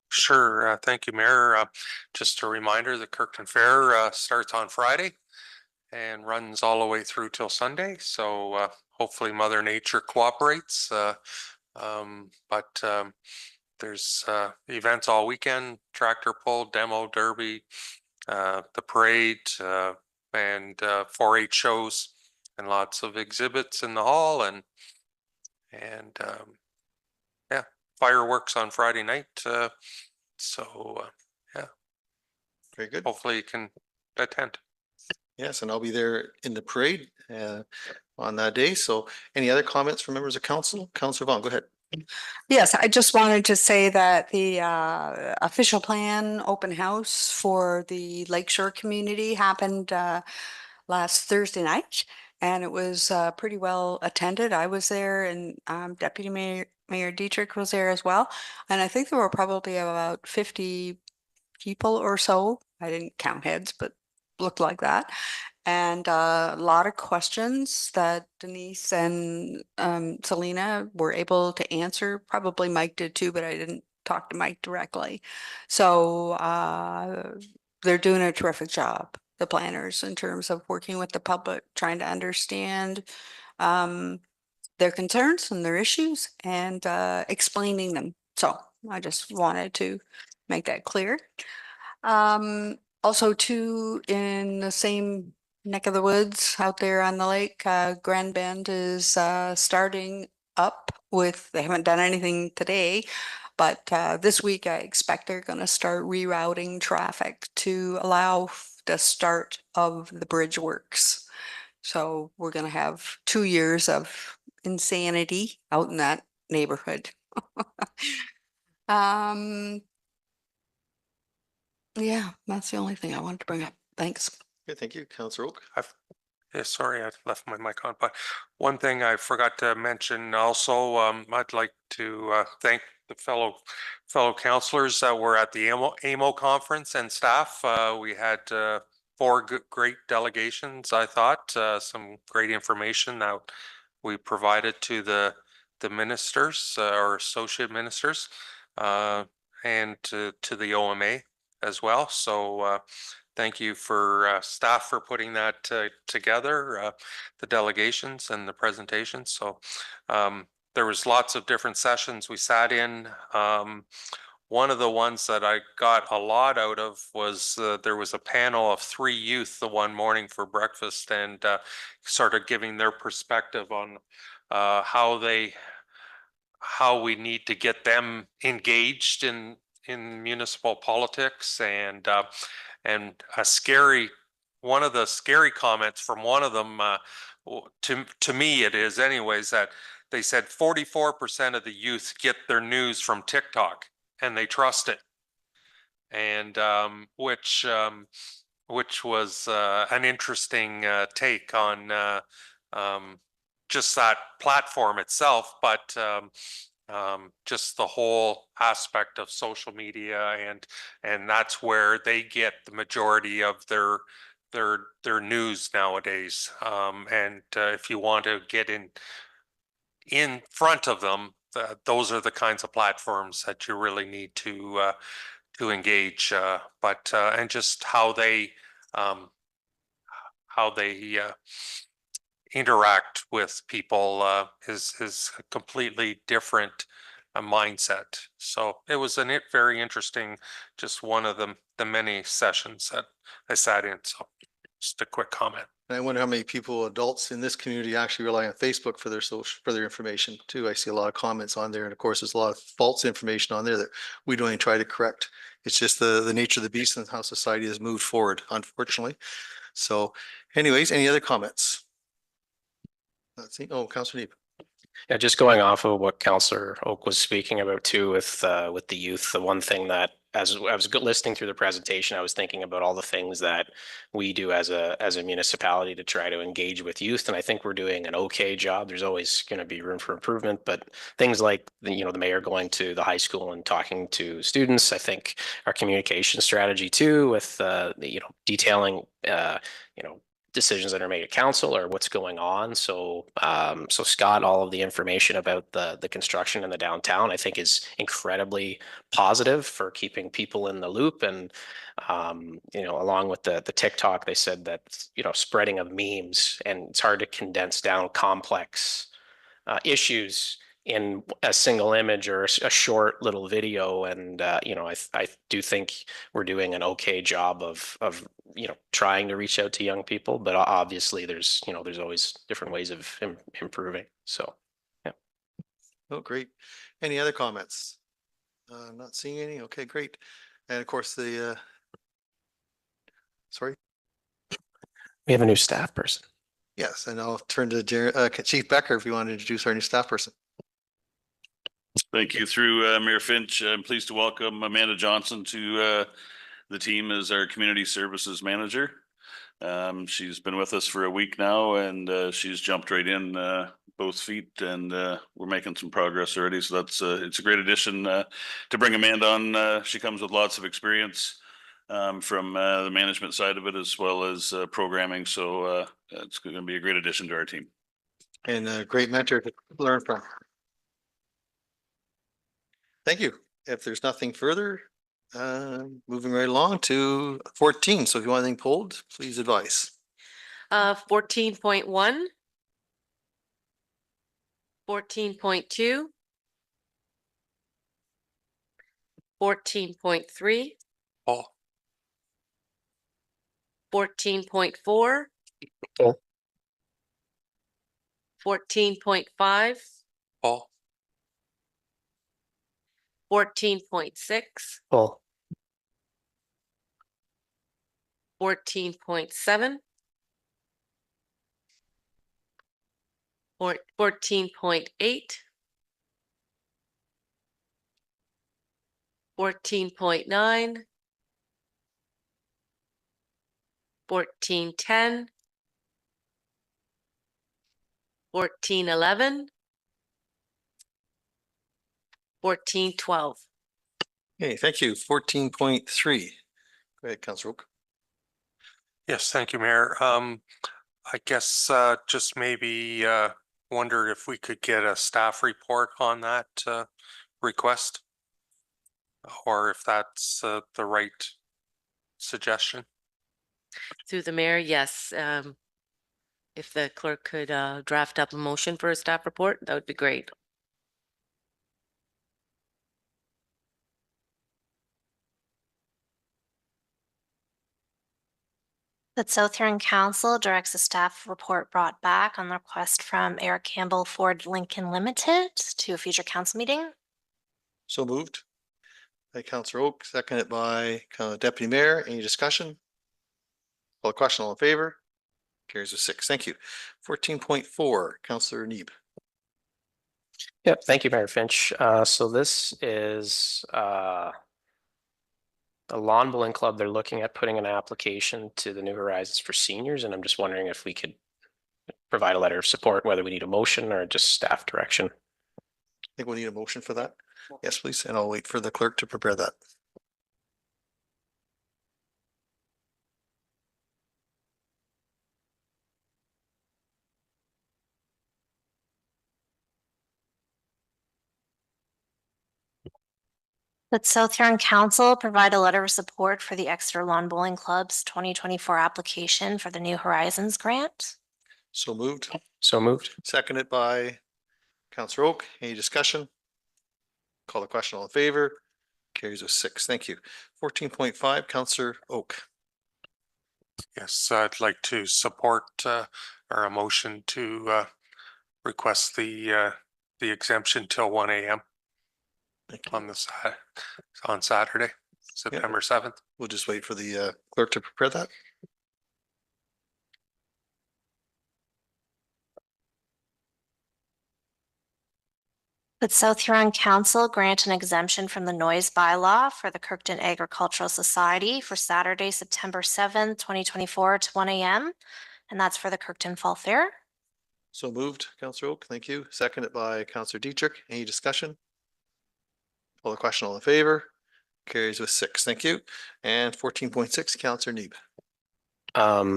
Sure. Thank you, Mayor. Just a reminder, the Kirkton Fair starts on Friday and runs all the way through till Sunday. So hopefully Mother Nature cooperates. But there's events all weekend, tractor pull, demo, derby, the parade, and 4-H shows, and lots of exhibits in the hall, and yeah, fireworks on Friday night. So yeah, very good. Hopefully you can attend. Yes, and I'll be there in the parade on that day. So any other comments from members of council? Councillor Vaughn, go ahead. Yes, I just wanted to say that the official plan open house for the Lakeshore community happened last Thursday night, and it was pretty well attended. I was there, and Deputy Mayor Dietrich was there as well. And I think there were probably about 50 people or so. I didn't count heads, but looked like that. And a lot of questions that Denise and Selena were able to answer. Probably Mike did too, but I didn't talk to Mike directly. So they're doing a terrific job, the planners, in terms of working with the public, trying to understand their concerns and their issues and explaining them. So I just wanted to make that clear. Also too, in the same neck of the woods out there on the lake, Grand Bend is starting up with, they haven't done anything today, but this week I expect they're going to start rerouting traffic to allow the start of the bridge works. So we're going to have 2 years of insanity out in that neighborhood. Yeah, that's the only thing I wanted to bring up. Thanks. Okay, thank you, Councillor Oak. Yeah, sorry, I left my mic on, but one thing I forgot to mention also, I'd like to thank the fellow councillors that were at the AMO conference and staff. We had 4 great delegations, I thought, some great information that we provided to the ministers or associate ministers and to the OMA as well. So thank you for staff for putting that together, the delegations and the presentations. So there was lots of different sessions we sat in. One of the ones that I got a lot out of was there was a panel of 3 youth the one morning for breakfast, and sort of giving their perspective on how we need to get them engaged in municipal politics, and a scary one of the scary comments from one of them, to me it is anyways, that they said 44% of the youth get their news from TikTok and they trust it. And which was an interesting take on just that platform itself, but just the whole aspect of social media, and that's where they get the majority of their news nowadays. And if you want to get in front of them, those are the kinds of platforms that you really need to engage, and just how they interact with people is a completely different mindset. So it was very interesting, just one of the many sessions that I sat in. So just a quick comment. And I wonder how many people, adults in this community, actually rely on Facebook for their information too. I see a lot of comments on there, and of course, there's a lot of false information on there that we don't even try to correct. It's just the nature of the beast and how society has moved forward, unfortunately. So anyways, any other comments? Let's see. Oh, Councilor Neep. Yeah, just going off of what Councillor Oak was speaking about too with the youth, the one thing that as I was listening through the presentation, I was thinking about all the things that we do as a municipality to try to engage with youth. And I think we're doing an okay job. There's always going to be room for improvement, but things like the mayor going to the high school and talking to students, I think our communication strategy too, with detailing decisions that are made at council or what's going on. So Scott, all of the information about the construction in the downtown, I think is incredibly positive for keeping people in the loop. And, along with the TikTok, they said that, spreading of memes, and it's hard to condense down complex issues in a single image or a short little video. And, I do think we're doing an okay job of trying to reach out to young people, but obviously there's always different ways of improving. So, yeah. Oh, great. Any other comments? Not seeing any. Okay, great. And of course, sorry. We have a new staff person. Yes, and I'll turn to Chief Becker if you want to introduce our new staff person. Thank you. Through Mayor Finch, I'm pleased to welcome Amanda Johnson to the team as our community services manager. She's been with us for a week now, and she's jumped right in both feet, and we're making some progress already. So that's it's a great addition to bring Amanda on. She comes with lots of experience from the management side of it as well as programming. So it's going to be a great addition to our team. And a great mentor to learn from. Thank you. If there's nothing further, moving right along to 14. So if you want anything pulled, please advise. 14.1, 14.2, 14.3, Paul. 14.4, Paul. 14.5, Paul. 14.6, Paul. 14.7, 14.8, 14.9, 14.10, 14.11, 14.12. Okay, thank you. 14.3. Go ahead, Councilor Oak. Yes, thank you, Mayor. I guess just maybe wonder if we could get a staff report on that request, or if that's the right suggestion. Through the mayor, yes. If the clerk could draft up a motion for a staff report, that would be great. That South Huron Council directs a staff report brought back on the request from Eric Campbell Ford Lincoln Limited to a future council meeting. So moved by Councilor Oak, seconded by Deputy Mayor. Any discussion? Call the question, all in favor? Carries with 6. Thank you. 14.4, Councillor Neeb. Yep, thank you, Mayor Finch. So this is a lawn bowling club. They're looking at putting an application to the New Horizons for seniors, and I'm just wondering if we could provide a letter of support, whether we need a motion or just staff direction. I think we'll need a motion for that. Yes, please. And I'll wait for the clerk to prepare that. That South Huron Council provide a letter of support for the Exeter Lawn Bowling Club's 2024 application for the New Horizons grant. So moved. So moved. Seconded by Councillor Oak. Any discussion? Call the question, all in favor? Carries with 6. Thank you. 14.5, Councillor Oak. Yes, I'd like to support or a motion to request the exemption till 1 a.m. on on Saturday, September 7th. We'll just wait for the clerk to prepare that. That South Huron Council grant an exemption from the noise bylaw for the Kirkton Agricultural Society for Saturday, September 7th, 2024 to 1 a.m. And that's for the Kirkton Fall Fair. So moved, Councillor Oak. Thank you. Seconded by Councillor Dietrich. Any discussion? Call the question, all in favor? Carries with 6. Thank you. And 14.6, Councillor Neeb.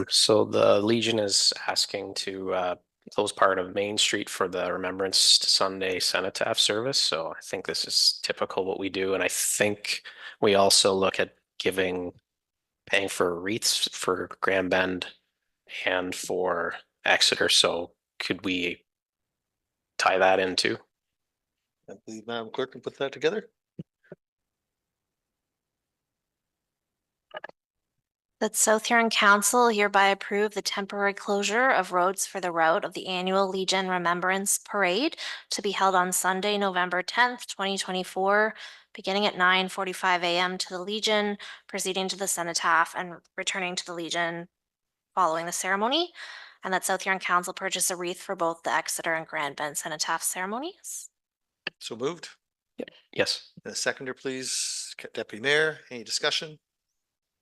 So the Legion is asking to close part of Main Street for the Remembrance Sunday Cenotaph service. So I think this is typical what we do. And I think we also look at paying for wreaths for Grand Bend and for Exeter. So could we tie that into? I believe Madam Clerk can put that together. That South Huron Council hereby approve the temporary closure of roads for the route of the annual Legion Remembrance Parade to be held on Sunday, November 10th, 2024, beginning at 9:45 a.m. to the Legion, proceeding to the Cenotaph and returning to the Legion following the ceremony. And that South Huron Council purchase a wreath for both the Exeter and Grand Bend Cenotaph ceremonies. So moved. Yes. And a seconder, please. Deputy Mayor, any discussion?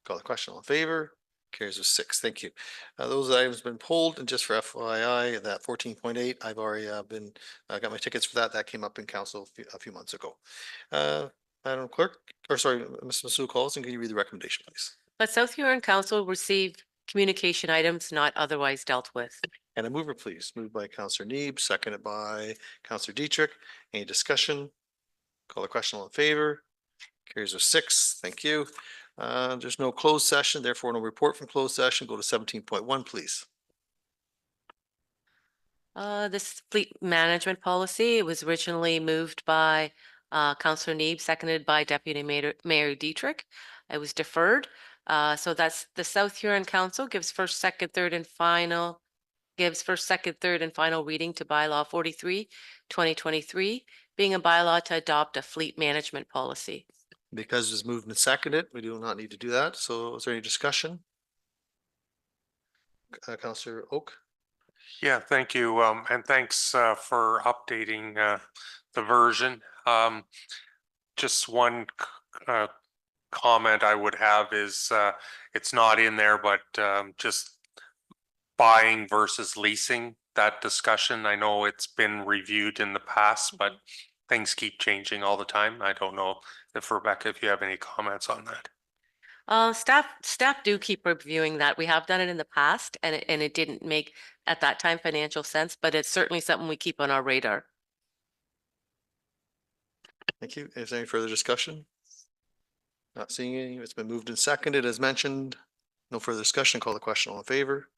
Call the question, all in favor? Carries with 6. Thank you. Those items have been pulled, and just for FYI, that 14.8, I've already got my tickets for that. That came up in council a few months ago. Madam Clerk, or sorry, Ms. Masood Collison, can you read the recommendation, please? Let South Huron Council receive communication items not otherwise dealt with. And a mover, please. Moved by Councillor Neeb, seconded by Councillor Dietrich. Any discussion? Call the question, all in favor? Carries with 6. Thank you. There's no closed session, therefore no report from closed session. Go to 17.1, please. This fleet management policy, it was originally moved by Councillor Neeb, seconded by Deputy Mayor Dietrich. It was deferred. So that's the South Huron Council gives first, second, third, and final reading to bylaw 43, 2023, being a bylaw to adopt a fleet management policy. Because it's moved and seconded, we do not need to do that. So is there any discussion? Councillor Oak? Yeah, thank you. And thanks for updating the version. Just one comment I would have is it's not in there, but just buying versus leasing, that discussion. I know it's been reviewed in the past, but things keep changing all the time. I don't know if Rebecca, if you have any comments on that. Staff do keep reviewing that. We have done it in the past and it didn't make at that time financial sense, but it's certainly something we keep on our radar. Thank you. Is there any further discussion? Not seeing any. It's been moved and seconded as mentioned. No further discussion. Call the question, all in favor?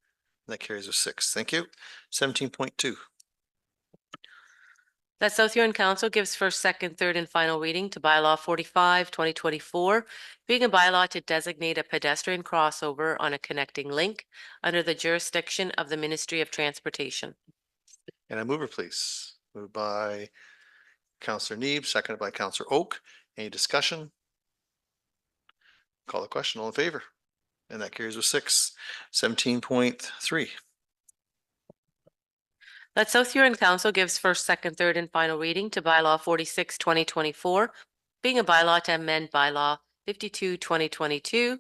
That carries with 6. Thank you. 17.2. That South Huron Council gives first, second, third, and final reading to bylaw 45, 2024, being a bylaw to designate a pedestrian crossover on a connecting link under the jurisdiction of the Ministry of Transportation. And a mover, please. Moved by Councillor Neeb, seconded by Councillor Oak. Any discussion? Call the question, all in favor? And that carries with 6. 17.3. That South Huron Council gives first, second, third, and final reading to bylaw 46, 2024, being a bylaw to amend bylaw 52, 2022,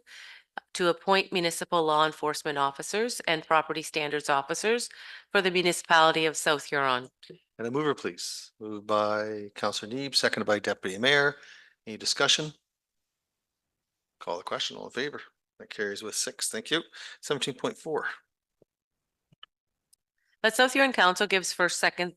to appoint municipal law enforcement officers and property standards officers for the municipality of South Huron. And a mover, please. Moved by Counselor Neeb, seconded by Deputy Mayor. Any discussion? Call the question. All in favor? That carries with 6. Thank you. 17.4. That South Huron Council gives first, second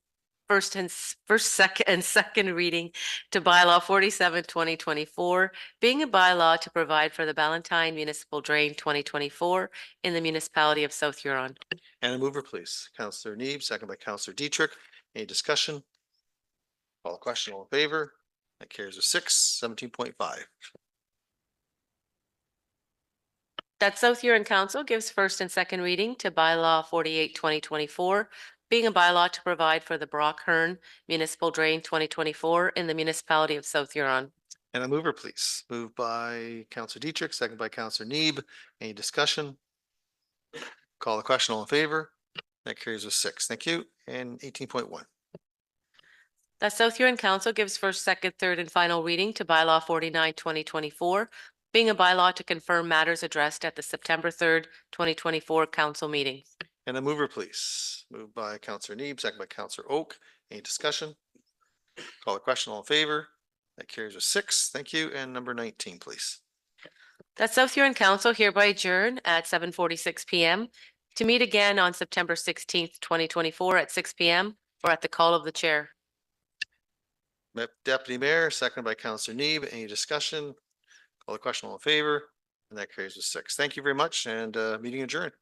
and second reading to bylaw 47, 2024, being a bylaw to provide for the Ballantyne Municipal Drain 2024 in the municipality of South Huron. And a mover, please. Counselor Neeb, second by Counselor Dietrich. Any discussion? Call the question. All in favor? That carries with 6. 17.5. That South Huron Council gives first and second reading to bylaw 48, 2024, being a bylaw to provide for the Brock Hearn Municipal Drain 2024 in the municipality of South Huron. And a mover, please. Moved by Counselor Dietrich, second by Counselor Neeb. Any discussion? Call the question. All in favor? That carries with 6. Thank you. And 18.1. That South Huron Council gives first, second, third, and final reading to bylaw 49, 2024, being a bylaw to confirm matters addressed at the September 3rd, 2024 council meeting. And a mover, please. Moved by Counselor Neeb, second by Counselor Oak. Any discussion? Call the question. All in favor? That carries with 6. Thank you. And number 19, please. That South Huron Council hereby adjourn at 7:46 PM to meet again on September 16th, 2024 at 6 PM or at the call of the chair. Deputy Mayor, second by Counselor Neeb. Any discussion? Call the question. All in favor? And that carries with 6. Thank you very much and meeting adjourned.